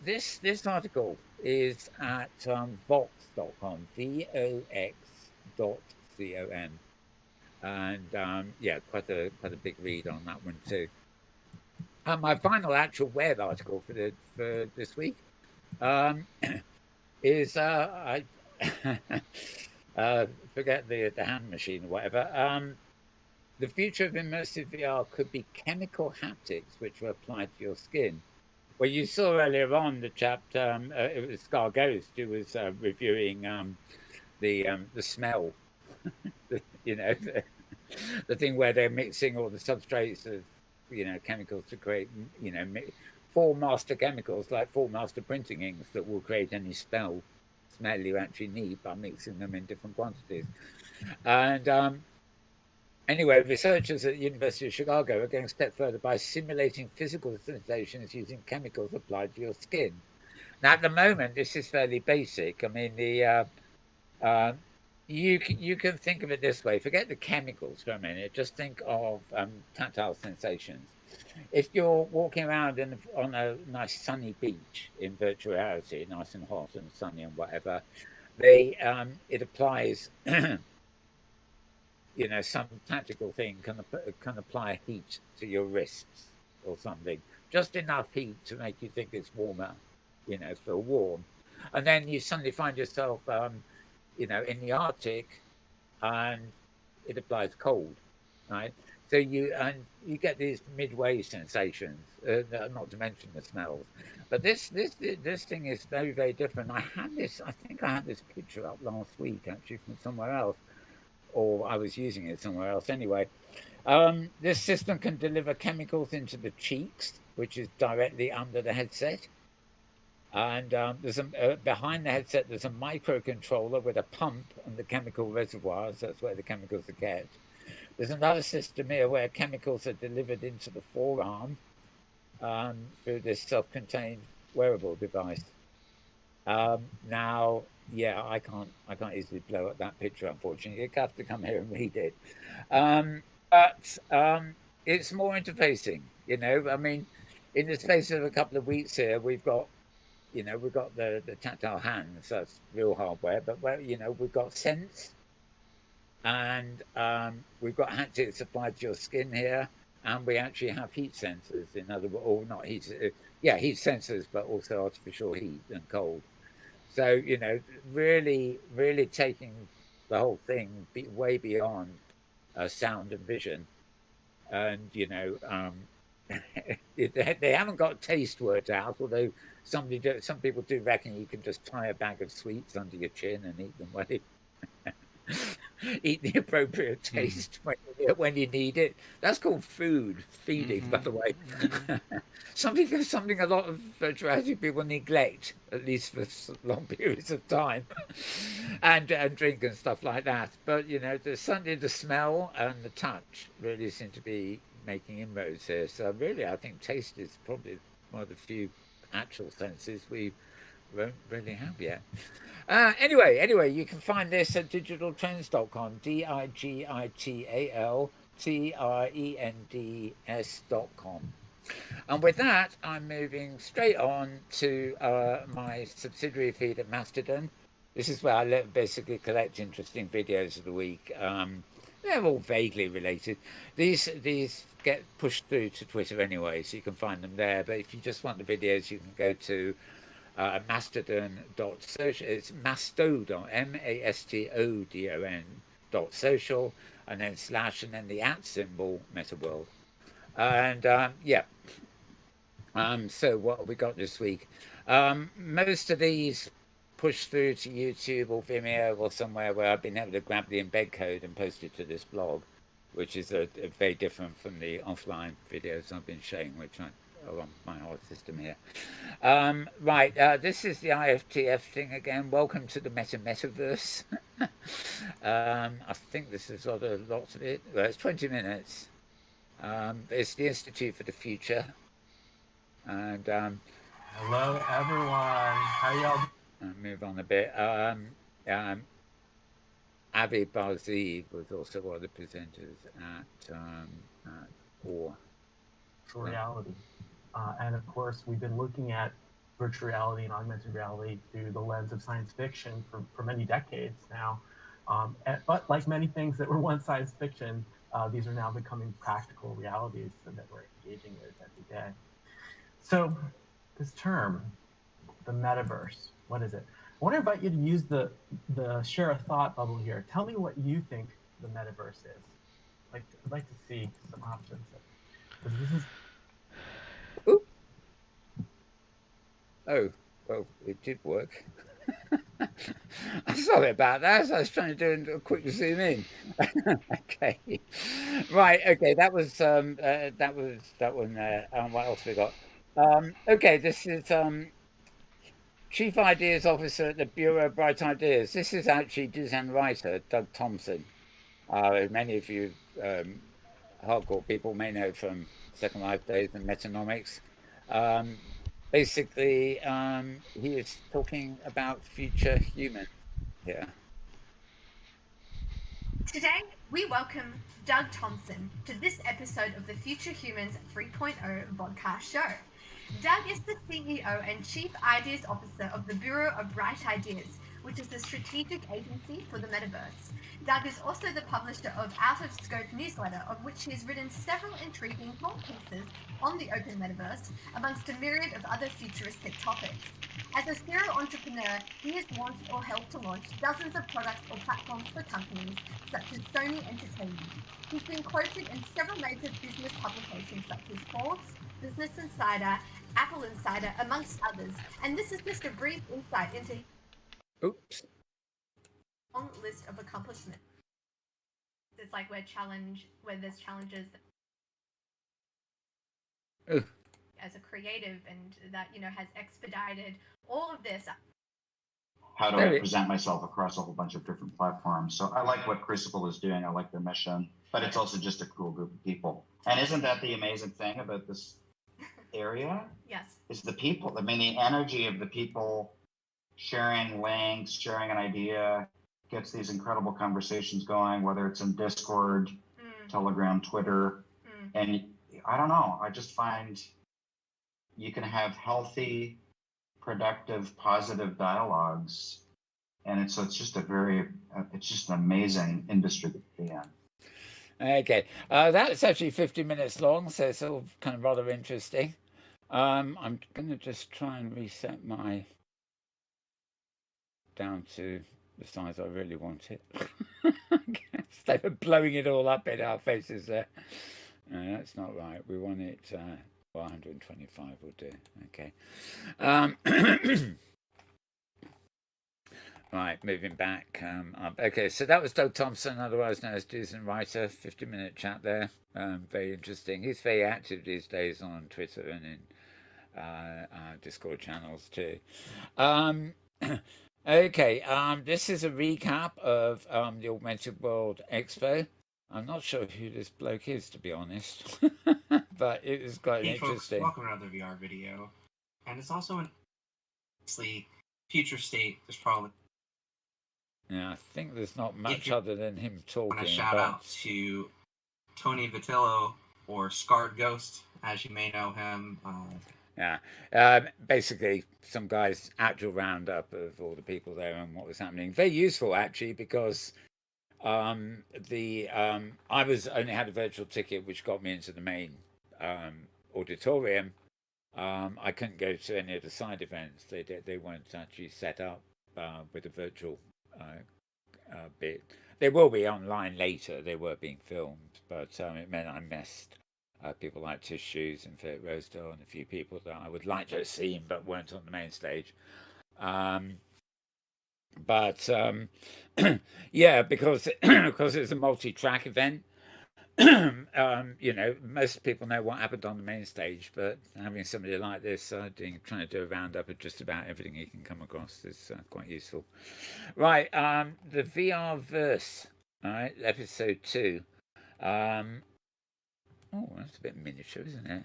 this article is at vox.com, vox.com, and quite a big read on that one too. My final actual web article for this week is I forget the hand machine or whatever. The future of immersive VR could be chemical haptics, which are applied to your skin. Well, you saw earlier on the chap, it was Scar Ghost, who was reviewing the smell, the thing where they're mixing all the substrates of chemicals to create, four master chemicals, like four master printing inks, that will create any smell you actually need by mixing them in different quantities. And anyway, researchers at the University of Chicago are going a step further by simulating physical sensations using chemicals applied to your skin. Now, at the moment, this is fairly basic. I mean, you can think of it this way. Forget the chemicals for a minute. Just think of tactile sensations. If you're walking around on a nice sunny beach in virtual reality, nice and hot and sunny and whatever, it applies, some tactical thing can apply heat to your wrists or something, just enough heat to make you think it's warmer, feel warm, and then you suddenly find yourself, in the Arctic, and it applies cold, right? So you get these midway sensations, not to mention the smells. But this thing is very, very different. I think I had this picture up last week actually from somewhere else, or I was using it somewhere else anyway. This system can deliver chemicals into the cheeks, which is directly under the headset. And there's behind the headset, there's a microcontroller with a pump and the chemical reservoirs. That's where the chemicals are kept. There's another system here where chemicals are delivered into the forearm through this self-contained wearable device. Now, I can't easily blow up that picture, unfortunately. You have to come here and read it. But it's more interfacing, I mean, in the space of a couple of weeks here, we've got the tactile hands, that's real hardware, but we've got sense, and we've got haptics applied to your skin here, and we actually have heat sensors, in other words, or not heat, heat sensors, but also artificial heat and cold. So, really, really taking the whole thing way beyond sound and vision. And, they haven't got taste worked out, although some people do reckon you can just tie a bag of sweets under your chin and eat them eat the appropriate taste when you need it. That's called feeding, by the way. Something a lot of virtuality people neglect, at least for long periods of time, and drink and stuff like that. But there's certainly the smell and the touch really seem to be making inroads here. So really, I think taste is probably one of the few actual senses we won't really have yet. Anyway, you can find this at digitaltrends.com, digitaltrends.com. And with that, I'm moving straight on to my subsidiary feed at Mastodon. This is where I basically collect interesting videos of the week. They're all vaguely related. These get pushed through to Twitter anyway, so you can find them there. But if you just want the videos, you can go to mastodon.social. It's mastodon, mastodon.social, and then slash, and then the @ symbol, Metaworld. And yeah. So what we got this week? Most of these push through to YouTube or Vimeo or somewhere where I've been able to grab the embed code and post it to this blog, which is a very different from the offline videos I've been showing, which are on my whole system here. Right, this is the IFTF thing again. Welcome to the Metaverse. I think this is lots of it. Well, it's 20 minutes. It's the Institute for the Future. And hello everyone, how y'all? Move on a bit. Avi Barzi was also one of the presenters at Virtual reality, and of course we've been looking at virtual reality and augmented reality through the lens of science fiction for many decades now. But like many things that were once science fiction, these are now becoming practical realities that we're engaging with every day. So this term, the metaverse, what is it? I want to invite you to use the share a thought bubble here. Tell me what you think the metaverse is. I'd like to see some options. This is... Oh, well, it did work. I'm sorry about that. I was trying to do a quick zoom in. Okay, right. Okay, that was that one there. What else we got? Okay, this is Chief Ideas Officer at the Bureau of Bright Ideas. This is actually design writer Doug Thompson. Many of you hardcore people may know from Second Life Days and Metanomics. Basically, he is talking about future humans here. Today, we welcome Doug Thompson to this episode of the Future Humans 3.0 podcast show. Doug is the CEO and Chief Ideas Officer of the Bureau of Bright Ideas, which is the strategic agency for the metaverse. Doug is also the publisher of Out of Scope newsletter, of which he has written several intriguing thought pieces on the open metaverse, amongst a myriad of other futuristic topics. As a serial entrepreneur, he has launched or helped to launch dozens of products or platforms for companies such as Sony Entertainment. He's been quoted in several major business publications such as Forbes, Business Insider, Apple Insider, amongst others. And this is just a brief insight into a long list of accomplishments. It's like where there's challenges as a creative, and that has expedited all of this. How do I present myself across a whole bunch of different platforms? So I like what Crucible is doing. I like their mission, but it's also just a cool group of people. And isn't that the amazing thing about this area? Yes. Is the people. I mean, the energy of the people sharing links, sharing an idea, gets these incredible conversations going, whether it's in Discord, Telegram, Twitter. And I don't know, I just find you can have healthy, productive, positive dialogues. And it's just it's just an amazing industry to be in. Okay, that's actually 50 minutes long, so it's all kind of rather interesting. I'm going to just try and reset my down to the size I really want it. Instead of blowing it all up in our faces there. No, that's not right. We want it 125 will do. Okay. Right, moving back up. Okay, so that was Doug Thompson, otherwise known as Design Writer. 50-minute chat there. Very interesting. He's very active these days on Twitter and in Discord channels too. Okay, this is a recap of the Augmented World Expo. I'm not sure who this bloke is, to be honest, but it was quite interesting. Folks, welcome to another VR video, and it's also an future state. There's probably I think there's not much other than him talking. I want to shout out to Tony Vitillo, or Scarred Ghost, as you may know him. Basically some guys' actual roundup of all the people there and what was happening. Very useful actually, because I was only had a virtual ticket, which got me into the main auditorium. I couldn't go to any of the side events. They weren't actually set up with a virtual bit. They will be online later. They were being filmed, but it meant I missed people like Tish Shoes and Philip Rosedale and a few people that I would like to have seen but weren't on the main stage. But yeah, because it's a multi-track event. Most people know what happened on the main stage, but having somebody like this trying to do a roundup of just about everything you can come across is quite useful. Right, the VR verse. All right, episode 2. Oh, that's a bit miniature, isn't it?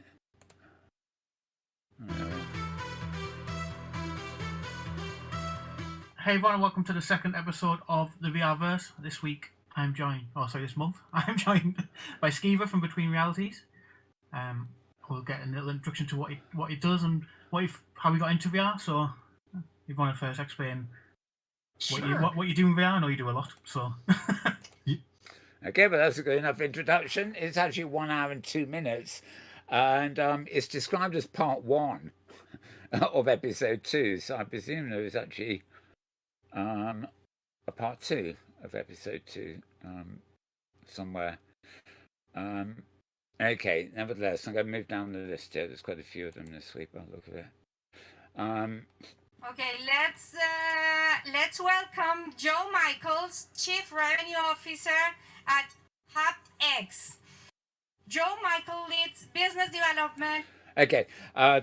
Hey everyone, welcome to the second episode of the VR verse. This week I'm joined, this month, I'm joined by Skeever from Between Realities. We'll get a little introduction to what he does and how we got into VR. So, you want to first explain what you do in VR? I know you do a lot. So, okay, but that's a good enough introduction. It's actually 1 hour and 2 minutes, and it's described as part 1 of episode 2. So I presume there was actually a part 2 of episode 2 somewhere. Okay, nevertheless, I'm going to move down the list here. There's quite a few of them this week. I'll look at it. Okay, let's welcome Joe Michaels, Chief Revenue Officer at HapX. Joe Michael leads business development. Okay,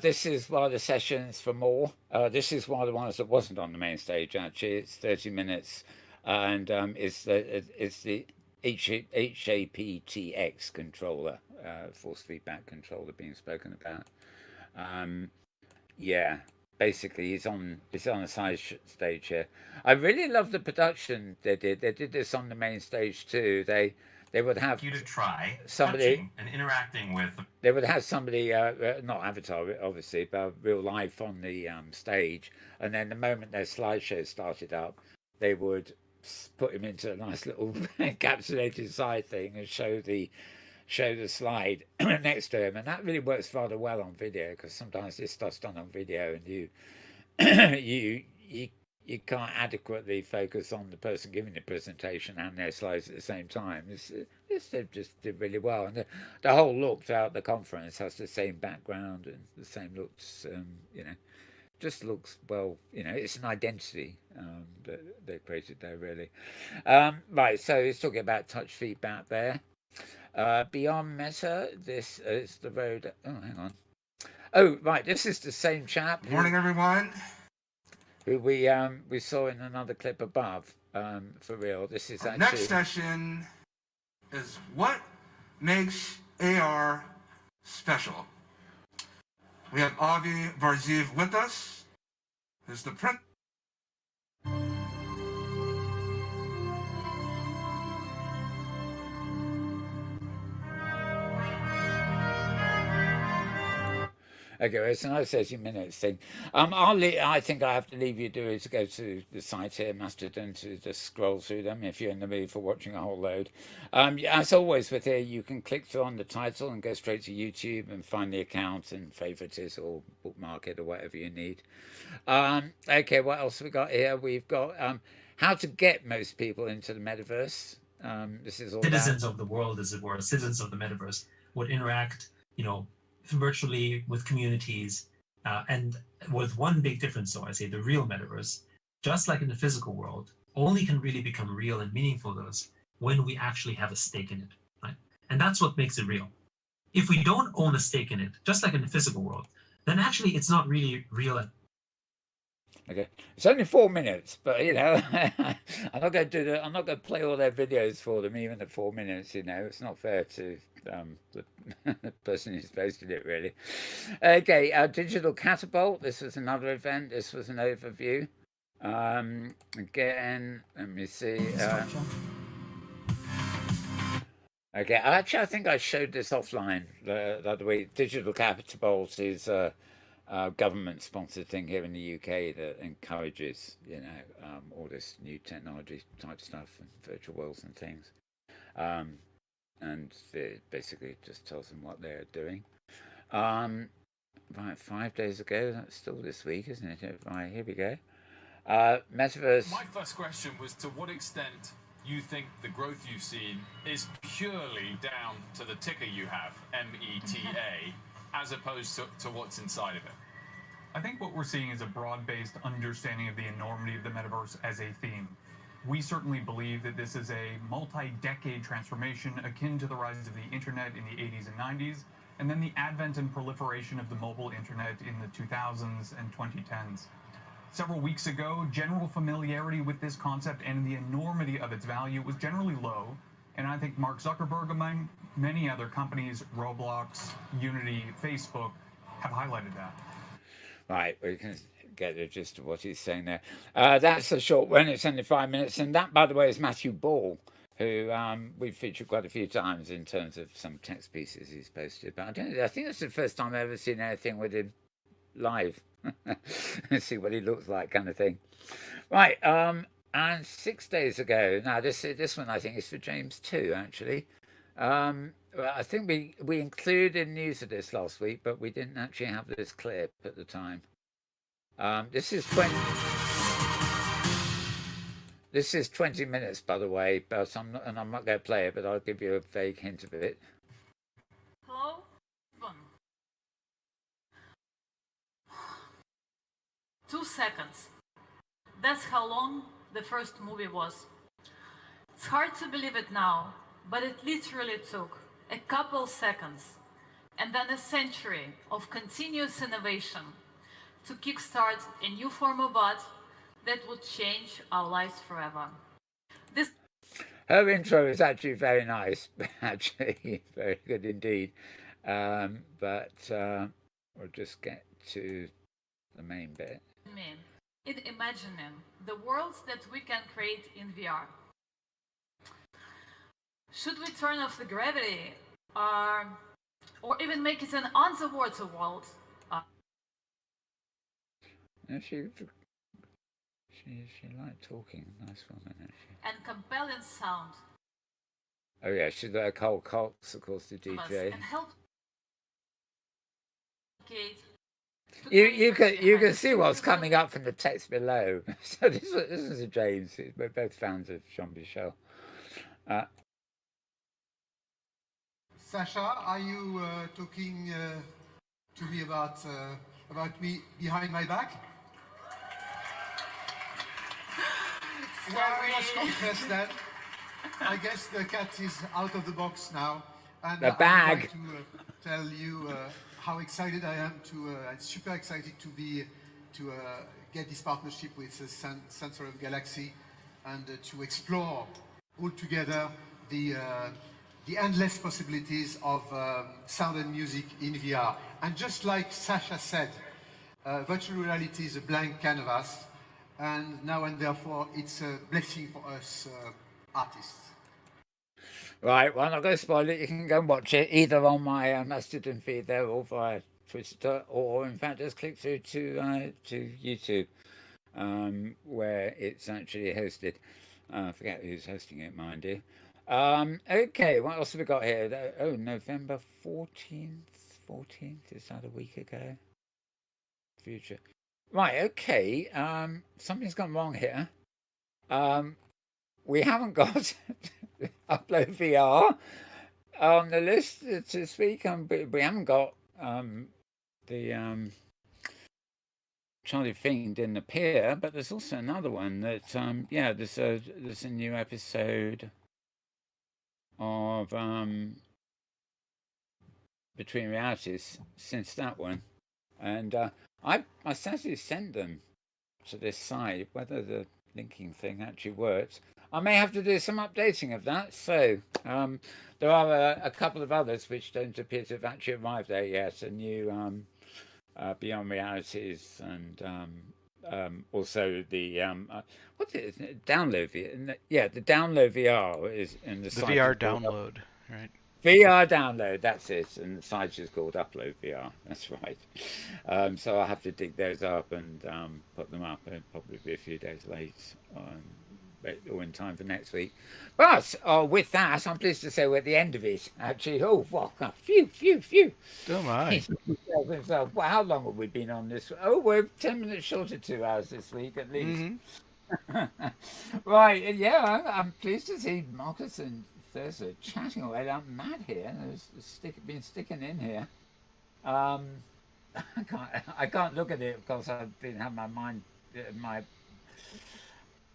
this is one of the sessions for more. This is one of the ones that wasn't on the main stage. Actually, it's 30 minutes, and it's the HAPTX controller, force feedback controller being spoken about. Yeah, basically, it's on a side stage here. I really love the production they did. They did this on the main stage too. They would have you to try somebody and interacting with. They would have somebody, not avatar, obviously, but real life on the stage, and then the moment their slideshow started up, they would put him into a nice little encapsulated side thing and show the slide next to him, and that really works rather well on video because sometimes this stuff's done on video and you can't adequately focus on the person giving the presentation and their slides at the same time. They just did really well, and the whole look throughout the conference has the same background and the same looks. Just looks well. It's an identity that they created there, really. Right, so it's talking about touch feedback there. Beyond Meta, this is the road. Oh, hang on. Oh, right, this is the same chap. Morning, everyone. Who we saw in another clip above. For real, this is Our actually next session is what makes AR special. We have Avi Varziv with us. Who's the print. Okay, well, it's a nice 30 minutes thing. I think I have to leave you to go to the site here, Mastodon, to just scroll through them if you're in the mood for watching a whole load. As always with here, you can click through on the title and go straight to YouTube and find the account and favorite it or bookmark it or whatever you need. Okay, what else have we got here? We've got how to get most people into the metaverse. This is all citizens of the world, as it were, citizens of the metaverse would interact, virtually with communities, and with one big difference, though, I say the real metaverse, just like in the physical world, only can really become real and meaningful to us when we actually have a stake in it, right? And that's what makes it real. If we don't own a stake in it, just like in the physical world, then actually it's not really real. Okay, it's only 4 minutes, but I'm not going to I'm not going to play all their videos for them, even at 4 minutes. It's not fair to the person who's posted it, really. Okay, Digital Catapult. This was another event. This was an overview. Again, let me see. Okay, I think I showed this offline the other week. Digital Catapult is government-sponsored thing here in the UK that encourages, all this new technology type stuff and virtual worlds and things. And it basically just tells them what they're doing. Right, 5 days ago, that's still this week, isn't it? Right, here we go. Metaverse. My first question was, to what extent you think the growth you've seen is purely down to the ticker you have, META, as opposed to what's inside of it? I think what we're seeing is a broad-based understanding of the enormity of the metaverse as a theme. We certainly believe that this is a multi-decade transformation akin to the rise of the internet in the 80s and 90s, and then the advent and proliferation of the mobile internet in the 2000s and 2010s. Several weeks ago, general familiarity with this concept and the enormity of its value was generally low, and I think Mark Zuckerberg, among many other companies, Roblox, Unity, Facebook, have highlighted that. Right, we can get the gist of what he's saying there. That's a short one. It's only 5 minutes. And that, by the way, is Matthew Ball, who we've featured quite a few times in terms of some text pieces he's posted. But I think that's the first time I've ever seen anything with him live. See what he looks like, kind of thing. Right, and 6 days ago, now this one I think is for James too, actually. I think we included news of this last week, but we didn't actually have this clip at the time. This is 20 minutes, by the way, but I'm not going to play it, but I'll give you a vague hint of it. Hello? 2 seconds. That's how long the first movie was. It's hard to believe it now, but it literally took a couple seconds and then a century of continuous innovation to kickstart a new form of art that would change our lives forever. Her intro is actually very nice, actually very good indeed. But we'll just get to the main bit. In imagining the worlds that we can create in VR. Should we turn off the gravity, or even make it an underwater world? She liked talking. Nice woman, actually. And compelling sound. Oh yeah, she's Cole Cox, of course, the DJ. And help You can see what's coming up from the text below. So this is a James. We're both fans of Jean-Michel. Sasha, are you talking to me about me behind my back? Well, we must confess that. I guess the cat is out of the box now, and the bag. I'd like to tell you how excited I am I'm super excited to get this partnership with Sensor of Galaxy and to explore all together the endless possibilities of sound and music in VR. And just like Sasha said, virtual reality is a blank canvas, and now and therefore it's a blessing for us artists. Right, well, I'm not going to spoil it. You can go and watch it either on my Mastodon feed there or via Twitter, or in fact just click through to YouTube, where it's actually hosted. I forget who's hosting it, mind you. Okay, what else have we got here? Oh, November 14th. Is that a week ago? Future. Right, okay. Something's gone wrong here. We haven't got Upload VR on the list to speak on, but we haven't got the Charlie Fiend didn't appear, but there's also another one that there's a new episode of Between Realities since that one, and I certainly sent them to this site. Whether the linking thing actually works, I may have to do some updating of that. So there are a couple of others which don't appear to have actually arrived there yet. A new Beyond Realities, and also the what's it? Download VR. Yeah, the Download VR is in the site VR download, right? VR download, that's it, and the site's just called Upload VR. That's right. So I'll have to dig those up and put them up. It'll probably be a few days late, or in time for next week. But with that, I'm pleased to say we're at the end of it. Actually, well, phew. Oh my! Well, how long have we been on this? Oh, we're 10 minutes short of 2 hours this week at least. Right, yeah, I'm pleased to see Marcus and Thursday chatting away. I'm mad here. There's been sticking in here. I can't look at it because I've been having my mind.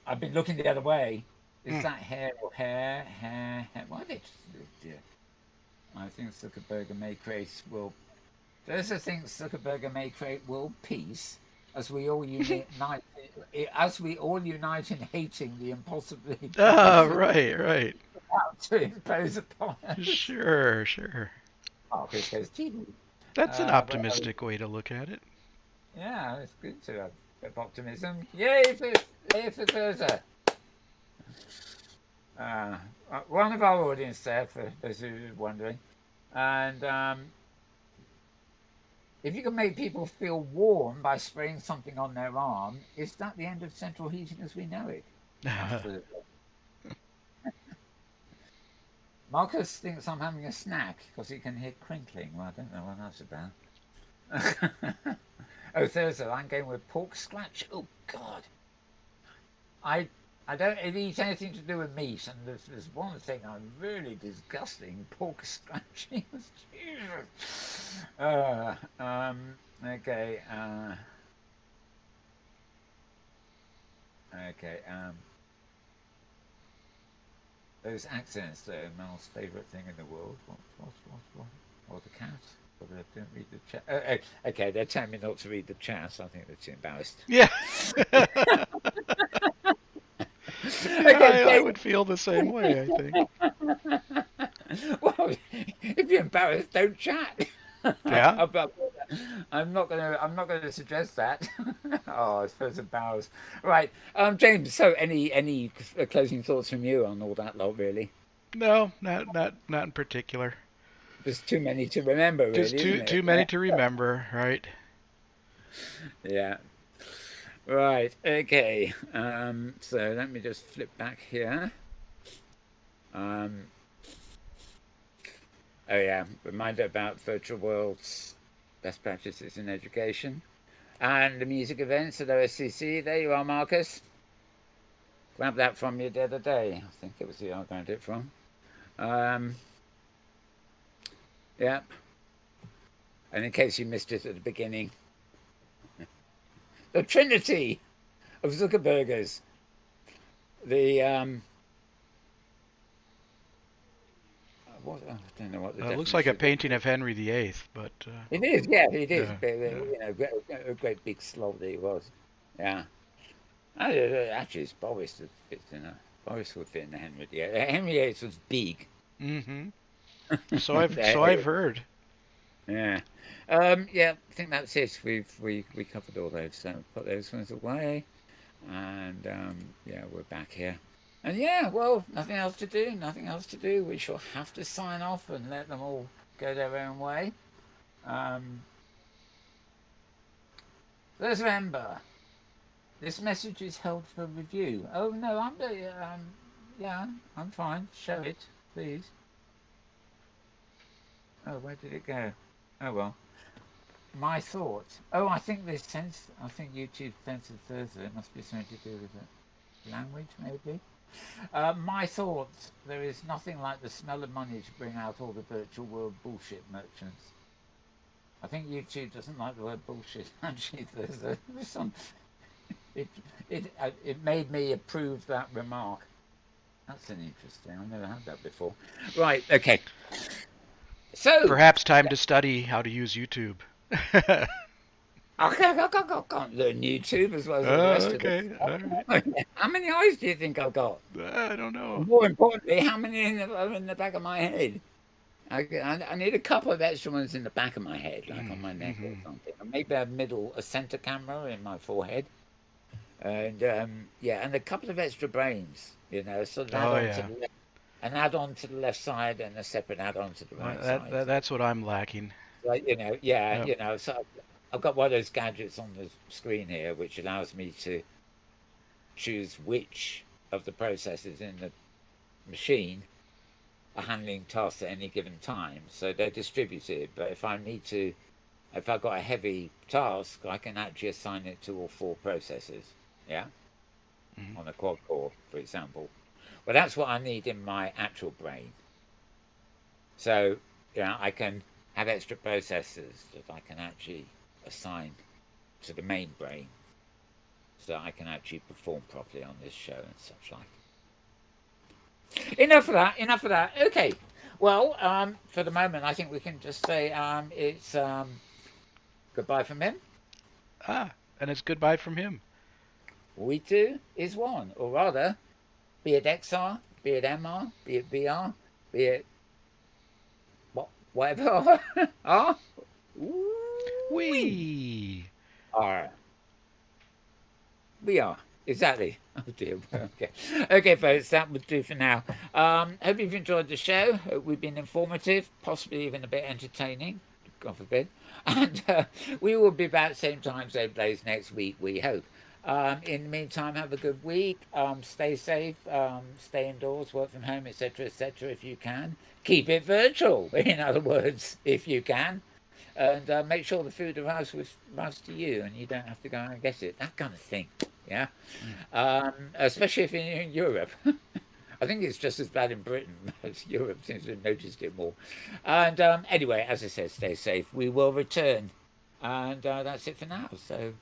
I've been looking the other way. Is that hair or hair? What is it? I think Zuckerberg may create world. Thursday thinks Zuckerberg may create world peace. As we all unite in hating the impossibility. Right. To impose upon us. Sure. Oh, this goes TV. That's an optimistic way to look at it. Yeah, it's good to have a bit of optimism. Yay for Thursday. One of our audience there, for those who are wondering, and if you can make people feel warm by spraying something on their arm, is that the end of central heating as we know it? Absolutely. Marcus thinks I'm having a snack because he can hear crinkling. Well, I don't know what that's about. Oh, Thursday, I'm going with pork scratch. Oh, God. I don't eat anything to do with meat, and there's one thing I'm really disgusting: pork scratching. Okay. Those accents, they're Mal's favourite thing in the world. What? Or the cat? Or they don't read the chat. Okay, they're telling me not to read the chat. I think they're too embarrassed. Yeah. I would feel the same way, I think. Well, if you're embarrassed, don't chat. Yeah. I'm not gonna suggest that. Oh, I suppose embarrassed. Right, James. So, any closing thoughts from you on all that lot, really? No, not in particular. There's too many to remember. Really, Just too many to remember, right? Yeah. Right. Okay. So let me just flip back here. Oh yeah, reminder about virtual worlds, best practices in education, and the music events at OSCC. There you are, Marcus. Grabbed that from you the other day. I think it was the I grabbed it from. Yeah. And in case you missed it at the beginning, the Trinity of Zuckerbergers. The I don't know what the it looks like a painting of Henry VIII, but it is. Yeah, it is. Yeah. You know, a great big slob that he was. Yeah. Actually, it's Boris that fits in a. Boris would fit in the Henry VIII. Henry VIII was big. Mm-hmm. So I've heard. Yeah. Yeah, I think that's it. We covered all those, so put those ones away, and yeah, we're back here. And yeah, well, nothing else to do. We shall have to sign off and let them all go their own way. Let's remember, this message is held for review. Oh no, yeah, I'm fine. Show it, please. Oh, where did it go? Oh well. My thoughts. Oh, I think YouTube censored Thursday. It must be something to do with it. Language, maybe. My thoughts. There is nothing like the smell of money to bring out all the virtual world bullshit merchants. I think YouTube doesn't like the word bullshit. Actually, there's some. It made me approve that remark. That's an interesting. I've never had that before. Right. Okay. So perhaps time to study how to use YouTube. I can't learn YouTube as well as the rest of them. Right. How many eyes do you think I've got? I don't know. More importantly, how many are in the back of my head? I need a couple of extra ones in the back of my head, like on my neck or something. Maybe a center camera in my forehead, and yeah, and a couple of extra brains, you know, so that an add-on to the left side and a separate add-on to the right side. That's what I'm lacking. Like, so I've got one of those gadgets on the screen here, which allows me to choose which of the processes in the machine are handling tasks at any given time. So they're distributed, but if I've got a heavy task, I can actually assign it to all 4 processes. Yeah. Mm-hmm. On a quad core, for example. Well, that's what I need in my actual brain. So, I can have extra processors that I can actually assign to the main brain, so I can actually perform properly on this show and such like. Enough of that. Okay. Well, for the moment, I think we can just say it's goodbye from him. And it's goodbye from him. We two is one, or rather, be it XR, be it MR, be it VR, be it whatever. We are. We are. Exactly. Oh dear. Okay, folks, that would do for now. Hope you've enjoyed the show. Hope we've been informative, possibly even a bit entertaining. God forbid. And we will be back same time, same place next week, we hope. In the meantime, have a good week. Stay safe. Stay indoors. Work from home, etc., etc. If you can, keep it virtual. In other words, if you can, and make sure the food arrives to you, and you don't have to go and get it. That kind of thing. Yeah. Especially if you're in Europe. I think it's just as bad in Britain as Europe seems to have noticed it more. And anyway, as I said, stay safe. We will return. And that's it for now. So,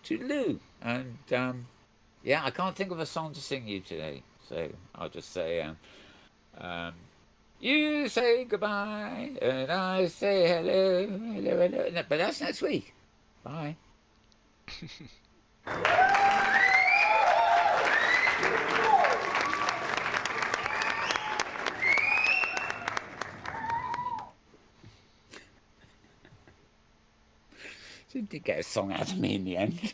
toodaloo. And, I can't think of a song to sing you today. So, I'll just say, you say goodbye, and I say hello, hello, hello. No, but that's next week. Bye. She did get a song out of me in the end.